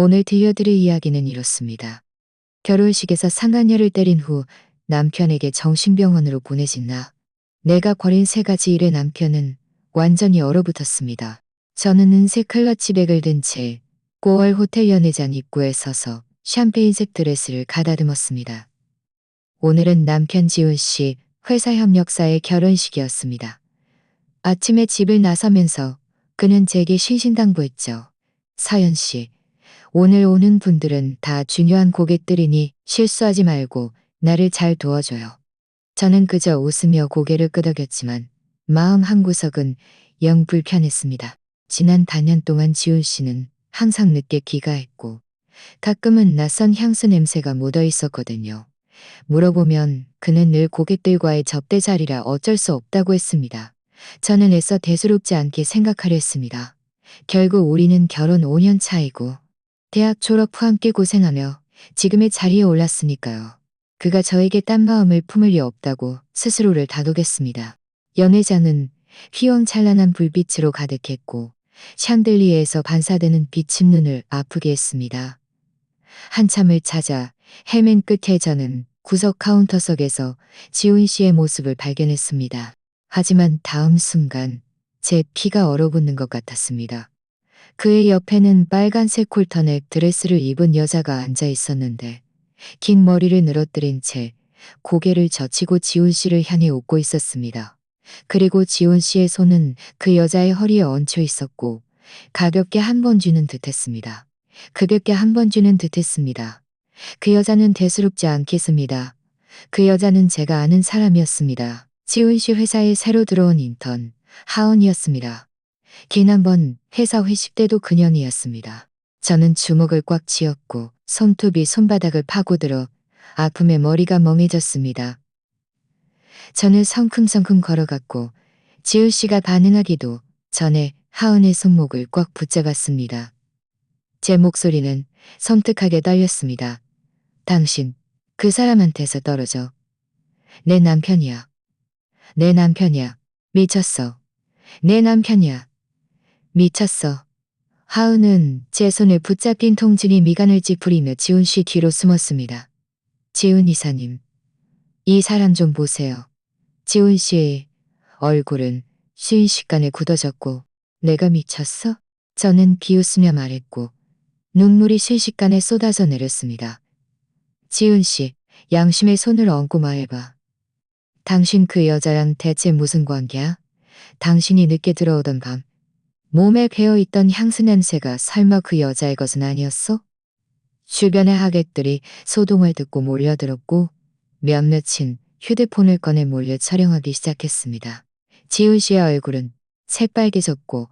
오늘 들려드릴 이야기는 이렇습니다. 결혼식에서 상간녀를 때린 후 남편에게 정신병원으로 보내진 나. 내가 벌인 세 가지 일에 남편은 완전히 얼어붙었습니다. 저는 은색 클러치백을 든 채 9월 호텔 연회장 입구에 서서 샴페인색 드레스를 가다듬었습니다. 오늘은 남편 지훈 씨 회사 협력사의 결혼식이었습니다. 아침에 집을 나서면서 그는 제게 신신당부했죠. 서연 씨, 오늘 오는 분들은 다 중요한 고객들이니 실수하지 말고 나를 잘 도와줘요. 저는 그저 웃으며 고개를 끄덕였지만 마음 한구석은 영 불편했습니다. 지난 4년 동안 지훈 씨는 항상 늦게 귀가했고 가끔은 낯선 향수 냄새가 묻어 있었거든요. 물어보면 그는 늘 고객들과의 접대 자리라 어쩔 수 없다고 했습니다. 저는 애써 대수롭지 않게 생각하려 했습니다. 결국 우리는 결혼 5년 차이고 대학 졸업 후 함께 고생하며 지금의 자리에 올랐으니까요. 그가 저에게 딴 마음을 품을 리 없다고 스스로를 다독였습니다. 연회장은 휘황찬란한 불빛으로 가득했고 샹들리에에서 반사되는 빛이 눈을 아프게 했습니다. 한참을 찾아 헤맨 끝에 저는 구석 카운터석에서 지훈 씨의 모습을 발견했습니다. 하지만 다음 순간 제 피가 얼어붙는 것 같았습니다. 그의 옆에는 빨간색 콜터넥 드레스를 입은 여자가 앉아 있었는데 긴 머리를 늘어뜨린 채 고개를 젖히고 지훈 씨를 향해 웃고 있었습니다. 그리고 지훈 씨의 손은 그 여자의 허리에 얹혀 있었고 가볍게 한 번 쥐는 듯했습니다. 가볍게 한 번 쥐는 듯했습니다. 그 여자는 대수롭지 않겠습니다. 그 여자는 제가 아는 사람이었습니다. 지훈 씨 회사에 새로 들어온 인턴 하은이었습니다. 지난번 회사 회식 때도 그년이었습니다. 저는 주먹을 꽉 쥐었고 손톱이 손바닥을 파고들어 아픔에 머리가 멍해졌습니다. 저는 성큼성큼 걸어갔고 지훈 씨가 반응하기도 전에 하은의 손목을 꽉 붙잡았습니다. 제 목소리는 섬뜩하게 떨렸습니다. 당신, 그 사람한테서 떨어져. 내 남편이야. 내 남편이야. 미쳤어. 내 남편이야. 미쳤어. 하은은 제 손을 붙잡긴 통증이 미간을 찌푸리며 지훈 씨 뒤로 숨었습니다. 지훈 이사님, 이 사람 좀 보세요. 지훈 씨의 얼굴은 순식간에 굳어졌고 내가 미쳤어? 저는 비웃으며 말했고 눈물이 순식간에 쏟아져 내렸습니다. 지훈 씨, 양심의 손을 얹고 말해봐. 당신 그 여자랑 대체 무슨 관계야? 당신이 늦게 들어오던 밤 몸에 배어있던 향수 냄새가 설마 그 여자의 것은 아니었어? 주변의 하객들이 소동을 듣고 몰려들었고 몇몇은 휴대폰을 꺼내 몰려 촬영하기 시작했습니다. 지훈 씨의 얼굴은 새빨개졌고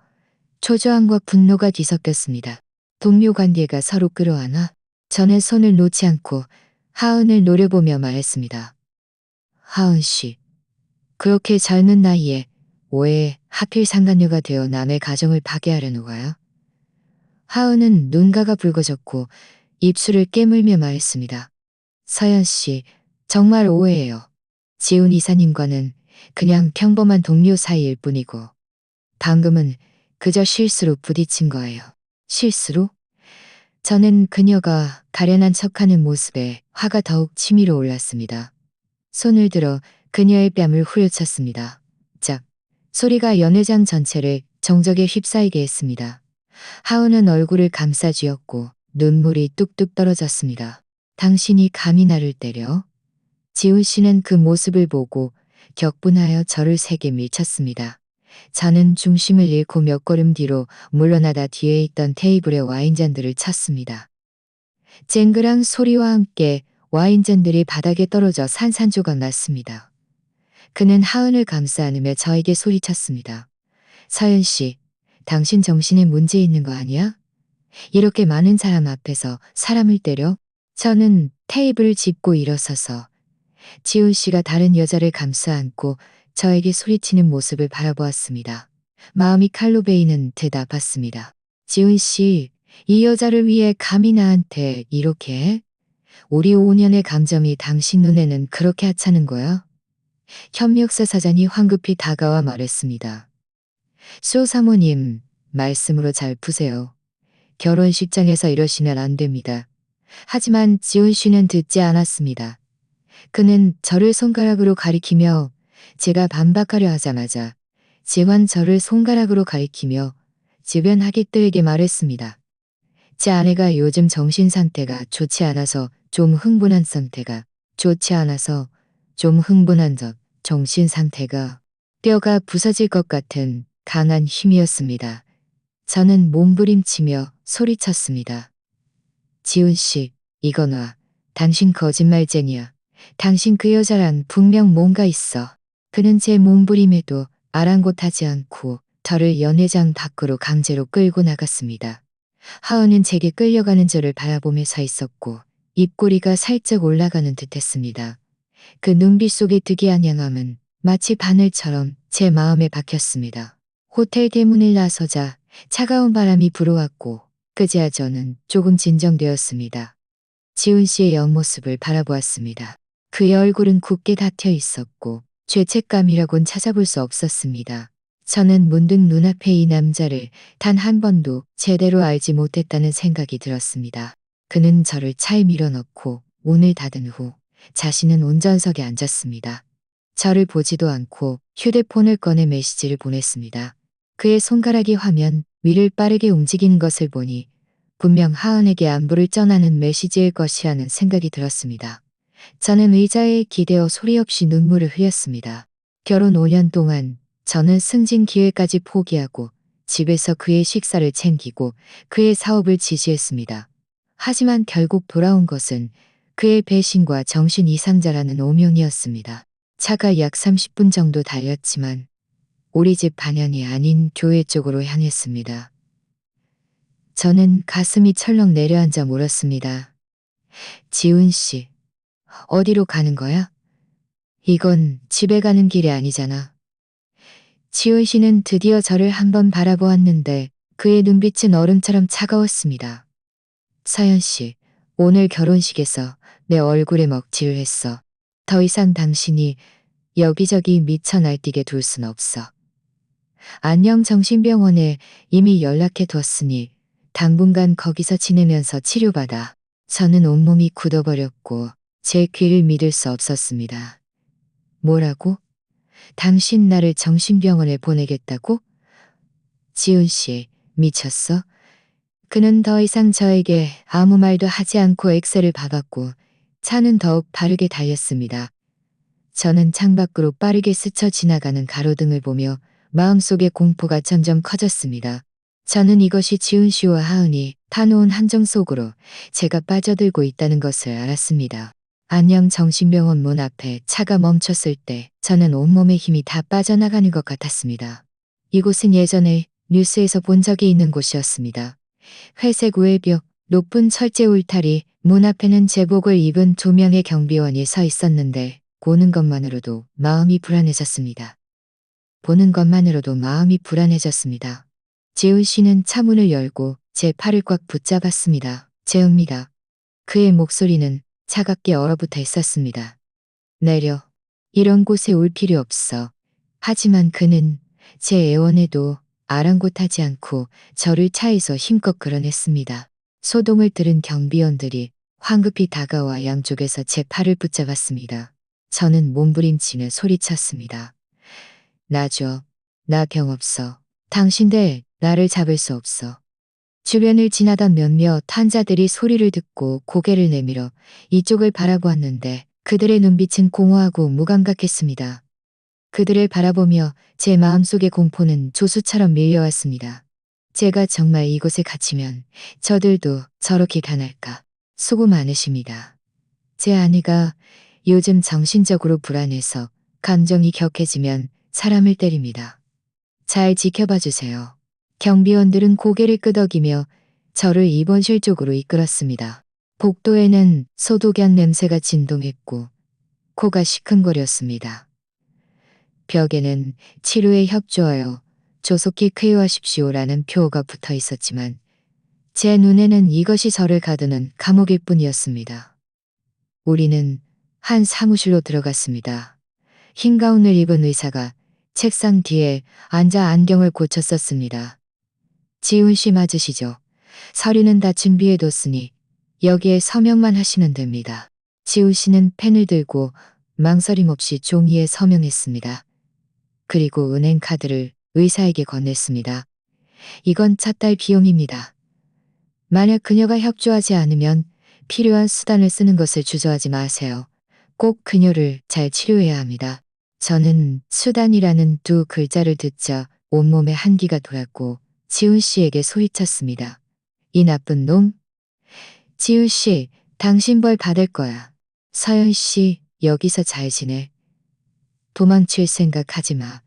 초조함과 분노가 뒤섞였습니다. 동료 관계가 서로 끌어안아 저는 손을 놓지 않고 하은을 노려보며 말했습니다. 하은 씨, 그렇게 젊은 나이에 왜 하필 상간녀가 되어 남의 가정을 파괴하려는 거야? 하은은 눈가가 붉어졌고 입술을 깨물며 말했습니다. 서연 씨, 정말 오해해요. 지훈 이사님과는 그냥 평범한 동료 사이일 뿐이고 방금은 그저 실수로 부딪힌 거예요. 실수로? 저는 그녀가 가련한 척하는 모습에 화가 더욱 치밀어 올랐습니다. 손을 들어 그녀의 뺨을 후려쳤습니다. 짝! 소리가 연회장 전체를 정적에 휩싸이게 했습니다. 하은은 얼굴을 감싸쥐었고 눈물이 뚝뚝 떨어졌습니다. 당신이 감히 나를 때려? 지훈 씨는 그 모습을 보고 격분하여 저를 세게 밀쳤습니다. 저는 중심을 잃고 몇 걸음 뒤로 물러나다 뒤에 있던 테이블에 와인잔들을 쳤습니다. 쨍그랑 소리와 함께 와인잔들이 바닥에 떨어져 산산조각 났습니다. 그는 하은을 감싸 안으며 저에게 소리쳤습니다. 서연 씨, 당신 정신에 문제 있는 거 아니야? 이렇게 많은 사람 앞에서 사람을 때려? 저는 테이블을 짚고 일어서서 지훈 씨가 다른 여자를 감싸 안고 저에게 소리치는 모습을 바라보았습니다. 마음이 칼로 베이는 듯 아팠습니다. 지훈 씨, 이 여자를 위해 감히 나한테 이렇게 해? 우리 5년의 감정이 당신 눈에는 그렇게 하찮은 거야? 협력사 사장이 황급히 다가와 말했습니다. 수 사모님, 말씀으로 잘 푸세요. 결혼식장에서 이러시면 안 됩니다. 하지만 지훈 씨는 듣지 않았습니다. 그는 저를 손가락으로 가리키며 제가 반박하려 하자마자 지환 저를 손가락으로 가리키며 주변 하객들에게 말했습니다. 제 아내가 요즘 정신 상태가 좋지 않아서 좀 흥분한 상태가 좋지 않아서 좀 흥분한 적 정신 상태가 뼈가 부서질 것 같은 강한 힘이었습니다. 저는 몸부림치며 소리쳤습니다. 지훈 씨, 이거 놔. 당신 거짓말쟁이야. 당신 그 여자랑 분명 뭔가 있어. 그는 제 몸부림에도 아랑곳하지 않고 저를 연회장 밖으로 강제로 끌고 나갔습니다. 하은은 제게 끌려가는 저를 바라보며 서 있었고 입꼬리가 살짝 올라가는 듯했습니다. 그 눈빛 속의 특이한 향함은 마치 바늘처럼 제 마음에 박혔습니다. 호텔 대문을 나서자 차가운 바람이 불어왔고 그제야 저는 조금 진정되었습니다. 지훈 씨의 옆모습을 바라보았습니다. 그의 얼굴은 굳게 닫혀 있었고 죄책감이라곤 찾아볼 수 없었습니다. 저는 문득 눈앞에 이 남자를 단 한 번도 제대로 알지 못했다는 생각이 들었습니다. 그는 저를 차에 밀어넣고 문을 닫은 후 자신은 운전석에 앉았습니다. 저를 보지도 않고 휴대폰을 꺼내 메시지를 보냈습니다. 그의 손가락이 화면 위를 빠르게 움직이는 것을 보니 분명 하은에게 안부를 전하는 메시지일 것이라는 생각이 들었습니다. 저는 의자에 기대어 소리 없이 눈물을 흘렸습니다. 결혼 5년 동안 저는 승진 기회까지 포기하고 집에서 그의 식사를 챙기고 그의 사업을 지지했습니다. 하지만 결국 돌아온 것은 그의 배신과 정신 이상자라는 오명이었습니다. 차가 약 30분 정도 달렸지만 우리 집 방향이 아닌 교회 쪽으로 향했습니다. 저는 가슴이 철렁 내려앉아 물었습니다. 지훈 씨, 어디로 가는 거야? 이건 집에 가는 길이 아니잖아. 지훈 씨는 드디어 저를 한번 바라보았는데 그의 눈빛은 얼음처럼 차가웠습니다. 서연 씨, 오늘 결혼식에서 내 얼굴에 먹칠을 했어. 더 이상 당신이 여기저기 미쳐 날뛰게 둘 순 없어. 안녕 정신병원에 이미 연락해 뒀으니 당분간 거기서 지내면서 치료받아. 저는 온몸이 굳어버렸고 제 귀를 믿을 수 없었습니다. 뭐라고? 당신 나를 정신병원에 보내겠다고? 지훈 씨, 미쳤어? 그는 더 이상 저에게 아무 말도 하지 않고 엑셀을 밟았고 차는 더욱 빠르게 달렸습니다. 저는 창밖으로 빠르게 스쳐 지나가는 가로등을 보며 마음속의 공포가 점점 커졌습니다. 저는 이것이 지훈 씨와 하은이 파놓은 함정 속으로 제가 빠져들고 있다는 것을 알았습니다. 안녕 정신병원 문 앞에 차가 멈췄을 때 저는 온몸의 힘이 다 빠져나가는 것 같았습니다. 이곳은 예전에 뉴스에서 본 적이 있는 곳이었습니다. 회색 우회벽, 높은 철제 울타리, 문 앞에는 제복을 입은 2명의 경비원이 서 있었는데 보는 것만으로도 마음이 불안해졌습니다. 보는 것만으로도 마음이 불안해졌습니다. 지훈 씨는 차문을 열고 제 팔을 꽉 붙잡았습니다. 재읍니다. 그의 목소리는 차갑게 얼어붙어 있었습니다. 내려. 이런 곳에 올 필요 없어. 하지만 그는 제 애원에도 아랑곳하지 않고 저를 차에서 힘껏 끌어냈습니다. 소동을 들은 경비원들이 황급히 다가와 양쪽에서 제 팔을 붙잡았습니다. 저는 몸부림치며 소리쳤습니다. 놔줘. 나 병 없어. 당신들 나를 잡을 수 없어. 주변을 지나던 몇몇 환자들이 소리를 듣고 고개를 내밀어 이쪽을 바라보았는데 그들의 눈빛은 공허하고 무감각했습니다. 그들을 바라보며 제 마음속의 공포는 조수처럼 밀려왔습니다. 제가 정말 이곳에 갇히면 저들도 저렇게 변할까. 수고 많으십니다. 제 아내가 요즘 정신적으로 불안해서 감정이 격해지면 사람을 때립니다. 잘 지켜봐 주세요. 경비원들은 고개를 끄덕이며 저를 입원실 쪽으로 이끌었습니다. 복도에는 소독약 냄새가 진동했고 코가 시큰거렸습니다. 벽에는 치료에 협조하여 조속히 쾌유하십시오라는 표어가 붙어 있었지만 제 눈에는 이것이 저를 가두는 감옥일 뿐이었습니다. 우리는 한 사무실로 들어갔습니다. 흰 가운을 입은 의사가 책상 뒤에 앉아 안경을 고쳤었습니다. 지훈 씨 맞으시죠? 서류는 다 준비해뒀으니 여기에 서명만 하시면 됩니다. 지훈 씨는 펜을 들고 망설임 없이 종이에 서명했습니다. 그리고 은행 카드를 의사에게 건넸습니다. 이건 차 딸 비용입니다. 만약 그녀가 협조하지 않으면 필요한 수단을 쓰는 것을 주저하지 마세요. 꼭 그녀를 잘 치료해야 합니다. 저는 수단이라는 두 글자를 듣자 온몸에 한기가 돌았고 지훈 씨에게 소리쳤습니다. 이 나쁜 놈. 지훈 씨, 당신 벌 받을 거야. 서연 씨, 여기서 잘 지내. 도망칠 생각하지 마.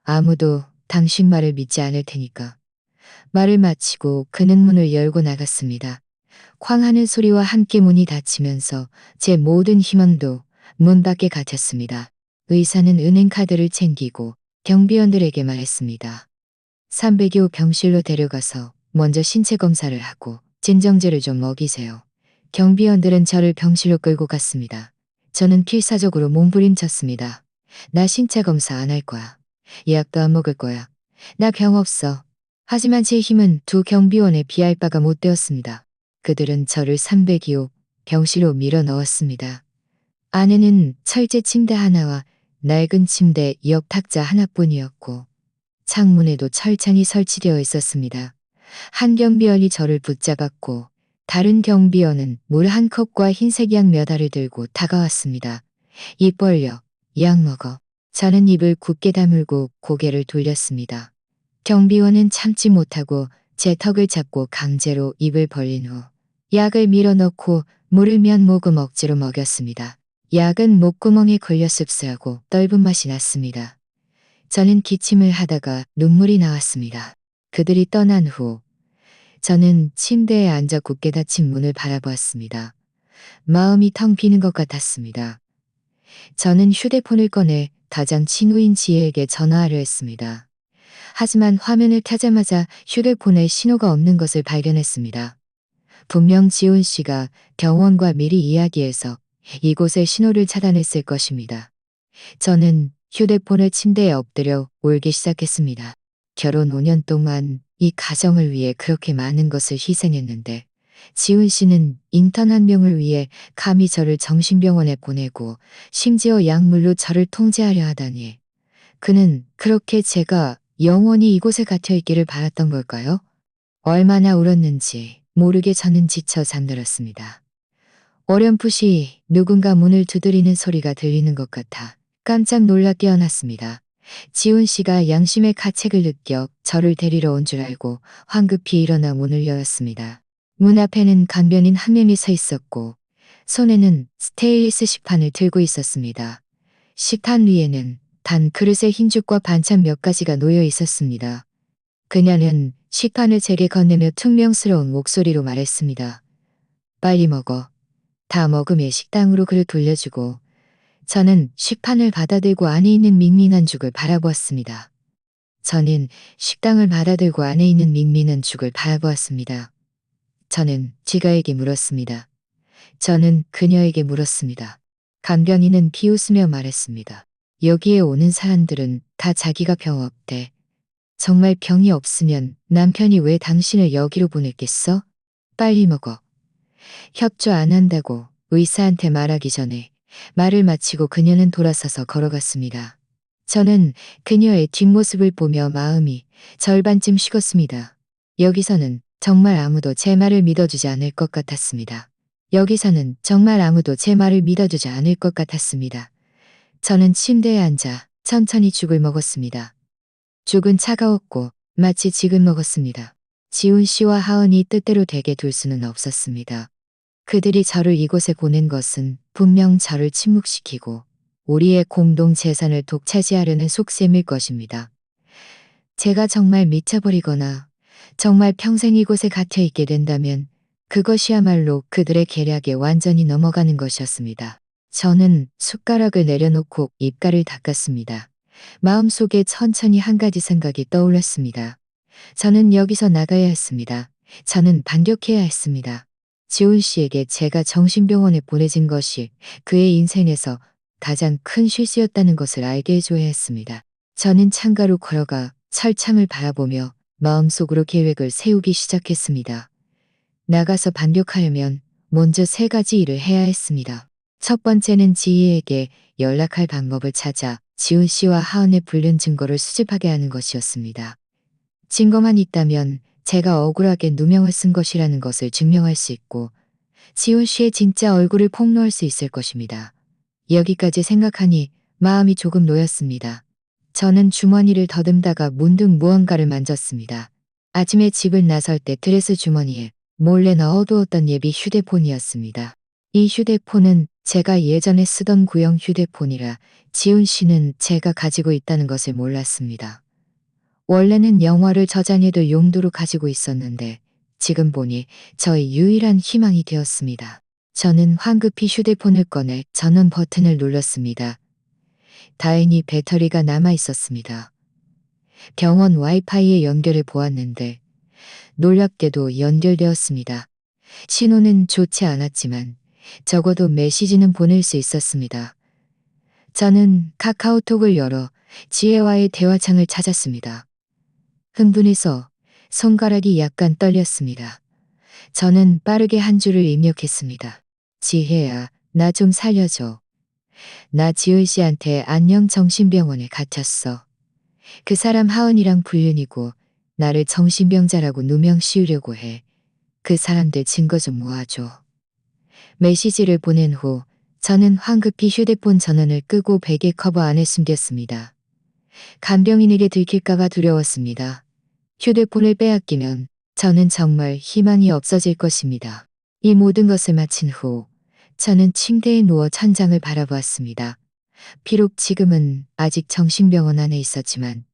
아무도 당신 말을 믿지 않을 테니까. 말을 마치고 그는 문을 열고 나갔습니다. 쾅 하는 소리와 함께 문이 닫히면서 제 모든 희망도 문 밖에 갇혔습니다. 의사는 은행 카드를 챙기고 경비원들에게 말했습니다. 302호 병실로 데려가서 먼저 신체 검사를 하고 진정제를 좀 먹이세요. 경비원들은 저를 병실로 끌고 갔습니다. 저는 필사적으로 몸부림쳤습니다. 나 신체 검사 안 할 거야. 약도 안 먹을 거야. 나 병 없어. 하지만 제 힘은 두 경비원에 비할 바가 못 되었습니다. 그들은 저를 302호 병실로 밀어 넣었습니다. 안에는 철제 침대 하나와 낡은 침대 옆 탁자 하나뿐이었고 창문에도 철창이 설치되어 있었습니다. 한 경비원이 저를 붙잡았고 다른 경비원은 물 한 컵과 흰색 약 몇 알을 들고 다가왔습니다. 입 벌려, 약 먹어. 저는 입을 굳게 다물고 고개를 돌렸습니다. 경비원은 참지 못하고 제 턱을 잡고 강제로 입을 벌린 후 약을 밀어넣고 물을 몇 모금 억지로 먹였습니다. 약은 목구멍에 걸려 씁쓸하고 떫은 맛이 났습니다. 저는 기침을 하다가 눈물이 나왔습니다. 그들이 떠난 후 저는 침대에 앉아 굳게 닫힌 문을 바라보았습니다. 마음이 텅 비는 것 같았습니다. 저는 휴대폰을 꺼내 가장 친구인 지혜에게 전화하려 했습니다. 하지만 화면을 켜자마자 휴대폰에 신호가 없는 것을 발견했습니다. 분명 지훈 씨가 병원과 미리 이야기해서 이곳의 신호를 차단했을 것입니다. 저는 휴대폰을 침대에 엎드려 울기 시작했습니다. 결혼 5년 동안 이 가정을 위해 그렇게 많은 것을 희생했는데 지훈 씨는 인턴 한 명을 위해 감히 저를 정신병원에 보내고 심지어 약물로 저를 통제하려 하다니. 그는 그렇게 제가 영원히 이곳에 갇혀 있기를 바랐던 걸까요? 얼마나 울었는지 모르게 저는 지쳐 잠들었습니다. 어렴풋이 누군가 문을 두드리는 소리가 들리는 것 같아 깜짝 놀라 깨어났습니다. 지훈 씨가 양심의 가책을 느껴 저를 데리러 온 줄 알고 황급히 일어나 문을 열었습니다. 문 앞에는 간변인 한 명이 서 있었고 손에는 스테인리스 식판을 들고 있었습니다. 식판 위에는 단 그릇에 흰죽과 반찬 몇 가지가 놓여 있었습니다. 그녀는 식판을 제게 건네며 퉁명스러운 목소리로 말했습니다. 빨리 먹어. 다 먹으며 식당으로 그를 돌려주고 저는 식판을 받아들고 안에 있는 밍밍한 죽을 바라보았습니다. 저는 식당을 받아들고 안에 있는 밍밍한 죽을 바라보았습니다. 저는 지가에게 물었습니다. 저는 그녀에게 물었습니다. 간병인은 비웃으며 말했습니다. 여기에 오는 사람들은 다 자기가 병 없대. 정말 병이 없으면 남편이 왜 당신을 여기로 보냈겠어? 빨리 먹어. 협조 안 한다고 의사한테 말하기 전에 말을 마치고 그녀는 돌아서서 걸어갔습니다. 저는 그녀의 뒷모습을 보며 마음이 절반쯤 식었습니다. 여기서는 정말 아무도 제 말을 믿어주지 않을 것 같았습니다. 여기서는 정말 아무도 제 말을 믿어주지 않을 것 같았습니다. 저는 침대에 앉아 천천히 죽을 먹었습니다. 죽은 차가웠고 마치 지금 먹었습니다. 지훈 씨와 하은이 뜻대로 되게 둘 수는 없었습니다. 그들이 저를 이곳에 보낸 것은 분명 저를 침묵시키고 우리의 공동 재산을 독차지하려는 속셈일 것입니다. 제가 정말 미쳐버리거나 정말 평생 이곳에 갇혀 있게 된다면 그것이야말로 그들의 계략에 완전히 넘어가는 것이었습니다. 저는 숟가락을 내려놓고 입가를 닦았습니다. 마음속에 천천히 한 가지 생각이 떠올랐습니다. 저는 여기서 나가야 했습니다. 저는 반격해야 했습니다. 지훈 씨에게 제가 정신병원에 보내진 것이 그의 인생에서 가장 큰 실수였다는 것을 알게 해줘야 했습니다. 저는 창가로 걸어가 철창을 바라보며 마음속으로 계획을 세우기 시작했습니다. 나가서 반격하려면 먼저 3가지 일을 해야 했습니다. 첫 번째는 지희에게 연락할 방법을 찾아 지훈 씨와 하은의 불륜 증거를 수집하게 하는 것이었습니다. 증거만 있다면 제가 억울하게 누명을 쓴 것이라는 것을 증명할 수 있고 지훈 씨의 진짜 얼굴을 폭로할 수 있을 것입니다. 여기까지 생각하니 마음이 조금 놓였습니다. 저는 주머니를 더듬다가 문득 무언가를 만졌습니다. 아침에 집을 나설 때 드레스 주머니에 몰래 넣어두었던 예비 휴대폰이었습니다. 이 휴대폰은 제가 예전에 쓰던 구형 휴대폰이라 지훈 씨는 제가 가지고 있다는 것을 몰랐습니다. 원래는 영화를 저장해둘 용도로 가지고 있었는데 지금 보니 저의 유일한 희망이 되었습니다. 저는 황급히 휴대폰을 꺼내 전원 버튼을 눌렀습니다. 다행히 배터리가 남아 있었습니다. 병원 와이파이에 연결해 보았는데 놀랍게도 연결되었습니다. 신호는 좋지 않았지만 적어도 메시지는 보낼 수 있었습니다. 저는 카카오톡을 열어 지혜와의 대화창을 찾았습니다. 흥분해서 손가락이 약간 떨렸습니다. 저는 빠르게 한 줄을 입력했습니다. 지혜야, 나 좀 살려줘. 나 지훈 씨한테 안녕 정신병원에 갇혔어. 그 사람 하은이랑 불륜이고 나를 정신병자라고 누명 씌우려고 해. 그 사람들 증거 좀 모아줘. 메시지를 보낸 후 저는 황급히 휴대폰 전원을 끄고 베개 커버 안에 숨겼습니다. 간병인에게 들킬까봐 두려웠습니다. 휴대폰을 빼앗기면 저는 정말 희망이 없어질 것입니다. 이 모든 것을 마친 후 저는 침대에 누워 천장을 바라보았습니다. 비록 지금은 아직 정신병원 안에 있었지만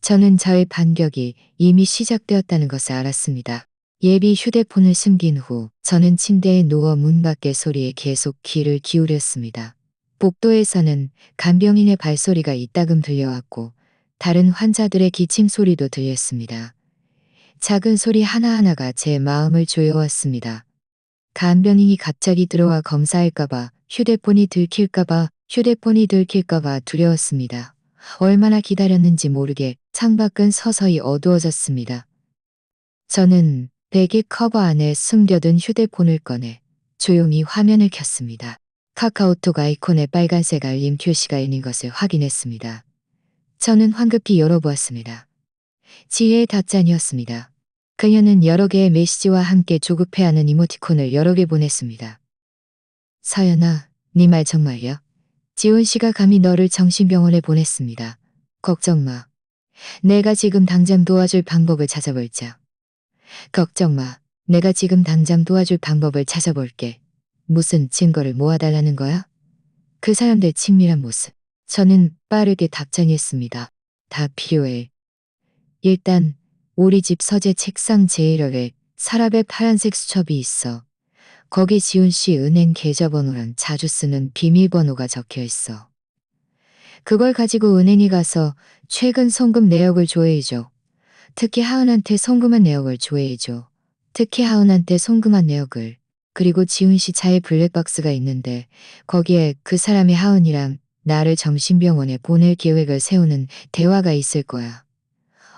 저는 저의 반격이 이미 시작되었다는 것을 알았습니다. 예비 휴대폰을 숨긴 후 저는 침대에 누워 문 밖의 소리에 계속 귀를 기울였습니다. 복도에서는 간병인의 발소리가 이따금 들려왔고 다른 환자들의 기침 소리도 들렸습니다. 작은 소리 하나하나가 제 마음을 조여왔습니다. 간병인이 갑자기 들어와 검사할까봐, 휴대폰이 들킬까봐 두려웠습니다. 얼마나 기다렸는지 모르게 창밖은 서서히 어두워졌습니다. 저는 베개 커버 안에 숨겨둔 휴대폰을 꺼내 조용히 화면을 켰습니다. 카카오톡 아이콘에 빨간색 알림 표시가 있는 것을 확인했습니다. 저는 황급히 열어보았습니다. 지혜의 답장이었습니다. 그녀는 여러 개의 메시지와 함께 조급해하는 이모티콘을 여러 개 보냈습니다. 서연아, 네 말 정말요? 지훈 씨가 감히 너를 정신병원에 보냈습니다. 걱정 마. 내가 지금 당장 도와줄 방법을 찾아볼자. 걱정 마. 내가 지금 당장 도와줄 방법을 찾아볼게. 무슨 증거를 모아달라는 거야? 그 사람들 친밀한 모습. 저는 빠르게 답장했습니다. 다 필요해. 일단 우리 집 서재 책상 제일 아래 서랍에 파란색 수첩이 있어. 거기 지훈 씨 은행 계좌번호랑 자주 쓰는 비밀번호가 적혀 있어. 그걸 가지고 은행에 가서 최근 송금 내역을 조회해줘. 특히 하은한테 송금한 내역을 조회해줘. 특히 하은한테 송금한 내역을. 그리고 지훈 씨 차에 블랙박스가 있는데 거기에 그 사람이 하은이랑 나를 정신병원에 보낼 계획을 세우는 대화가 있을 거야.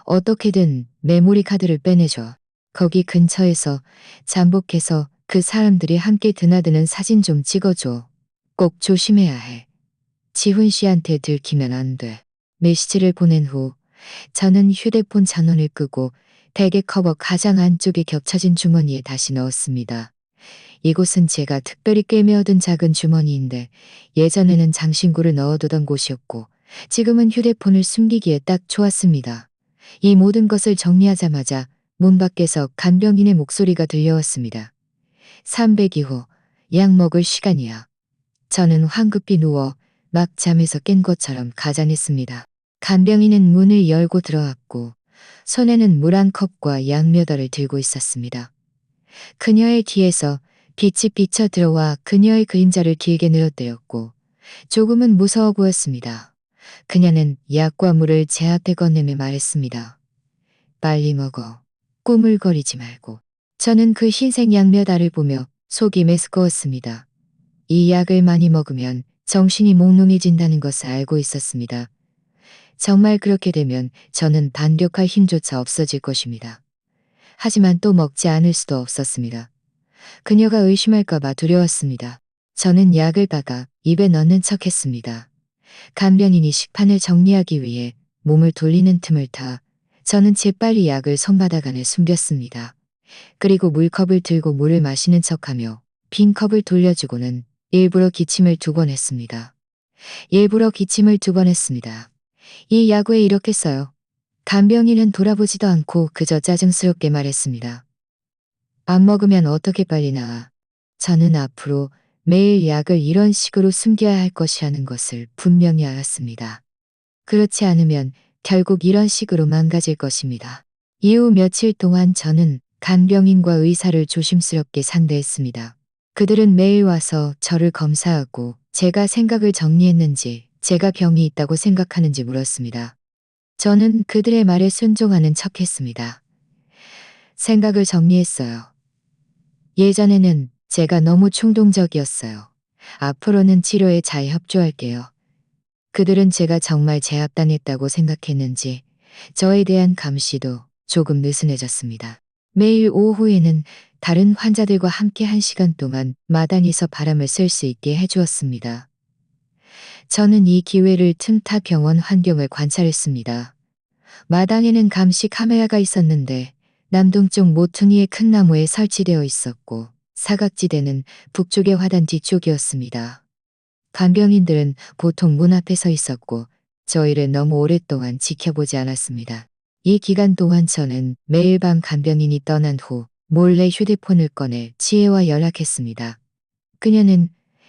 어떻게든 메모리 카드를 빼내줘. 거기 근처에서 잠복해서 그 사람들이 함께 드나드는 사진 좀 찍어줘. 꼭 조심해야 해. 지훈 씨한테 들키면 안 돼. 메시지를 보낸 후 저는 휴대폰 전원을 끄고 베개 커버 가장 안쪽에 겹쳐진 주머니에 다시 넣었습니다. 이곳은 제가 특별히 꿰매어둔 작은 주머니인데 예전에는 장신구를 넣어두던 곳이었고 지금은 휴대폰을 숨기기에 딱 좋았습니다. 이 모든 것을 정리하자마자 문 밖에서 간병인의 목소리가 들려왔습니다. 302호, 약 먹을 시간이야. 저는 황급히 누워 막 잠에서 깬 것처럼 가장했습니다. 간병인은 문을 열고 들어왔고 손에는 물 한 컵과 약 몇 알을 들고 있었습니다. 그녀의 뒤에서 빛이 비쳐 들어와 그녀의 그림자를 길게 늘어뜨렸고 조금은 무서워 보였습니다. 그녀는 약과 물을 제 앞에 건네며 말했습니다. 빨리 먹어. 꾸물거리지 말고. 저는 그 흰색 약 몇 알을 보며 속이 메스꺼웠습니다. 이 약을 많이 먹으면 정신이 몽롱해진다는 것을 알고 있었습니다. 정말 그렇게 되면 저는 반격할 힘조차 없어질 것입니다. 하지만 또 먹지 않을 수도 없었습니다. 그녀가 의심할까봐 두려웠습니다. 저는 약을 박아 입에 넣는 척했습니다. 간병인이 식판을 정리하기 위해 몸을 돌리는 틈을 타 저는 재빨리 약을 손바닥 안에 숨겼습니다. 그리고 물컵을 들고 물을 마시는 척하며 빈 컵을 돌려주고는 일부러 기침을 2번 했습니다. 일부러 기침을 2번 했습니다. 이 약 왜 이렇게 써요? 간병인은 돌아보지도 않고 그저 짜증스럽게 말했습니다. 안 먹으면 어떻게 빨리 나아? 저는 앞으로 매일 약을 이런 식으로 숨겨야 할 것이라는 것을 분명히 알았습니다. 그렇지 않으면 결국 이런 식으로 망가질 것입니다. 이후 며칠 동안 저는 간병인과 의사를 조심스럽게 상대했습니다. 그들은 매일 와서 저를 검사하고 제가 생각을 정리했는지, 제가 병이 있다고 생각하는지 물었습니다. 저는 그들의 말에 순종하는 척했습니다. 생각을 정리했어요. 예전에는 제가 너무 충동적이었어요. 앞으로는 치료에 잘 협조할게요. 그들은 제가 정말 제압당했다고 생각했는지 저에 대한 감시도 조금 느슨해졌습니다. 매일 오후에는 다른 환자들과 함께 1시간 동안 마당에서 바람을 쐴 수 있게 해주었습니다. 저는 이 기회를 틈타 병원 환경을 관찰했습니다. 마당에는 감시 카메라가 있었는데 남동쪽 모퉁이의 큰 나무에 설치되어 있었고 사각지대는 북쪽의 화단 뒤쪽이었습니다. 간병인들은 보통 문 앞에 서 있었고 저희를 너무 오랫동안 지켜보지 않았습니다. 이 기간 동안 저는 매일 밤 간병인이 떠난 후 몰래 휴대폰을 꺼내 지혜와 연락했습니다. 그녀는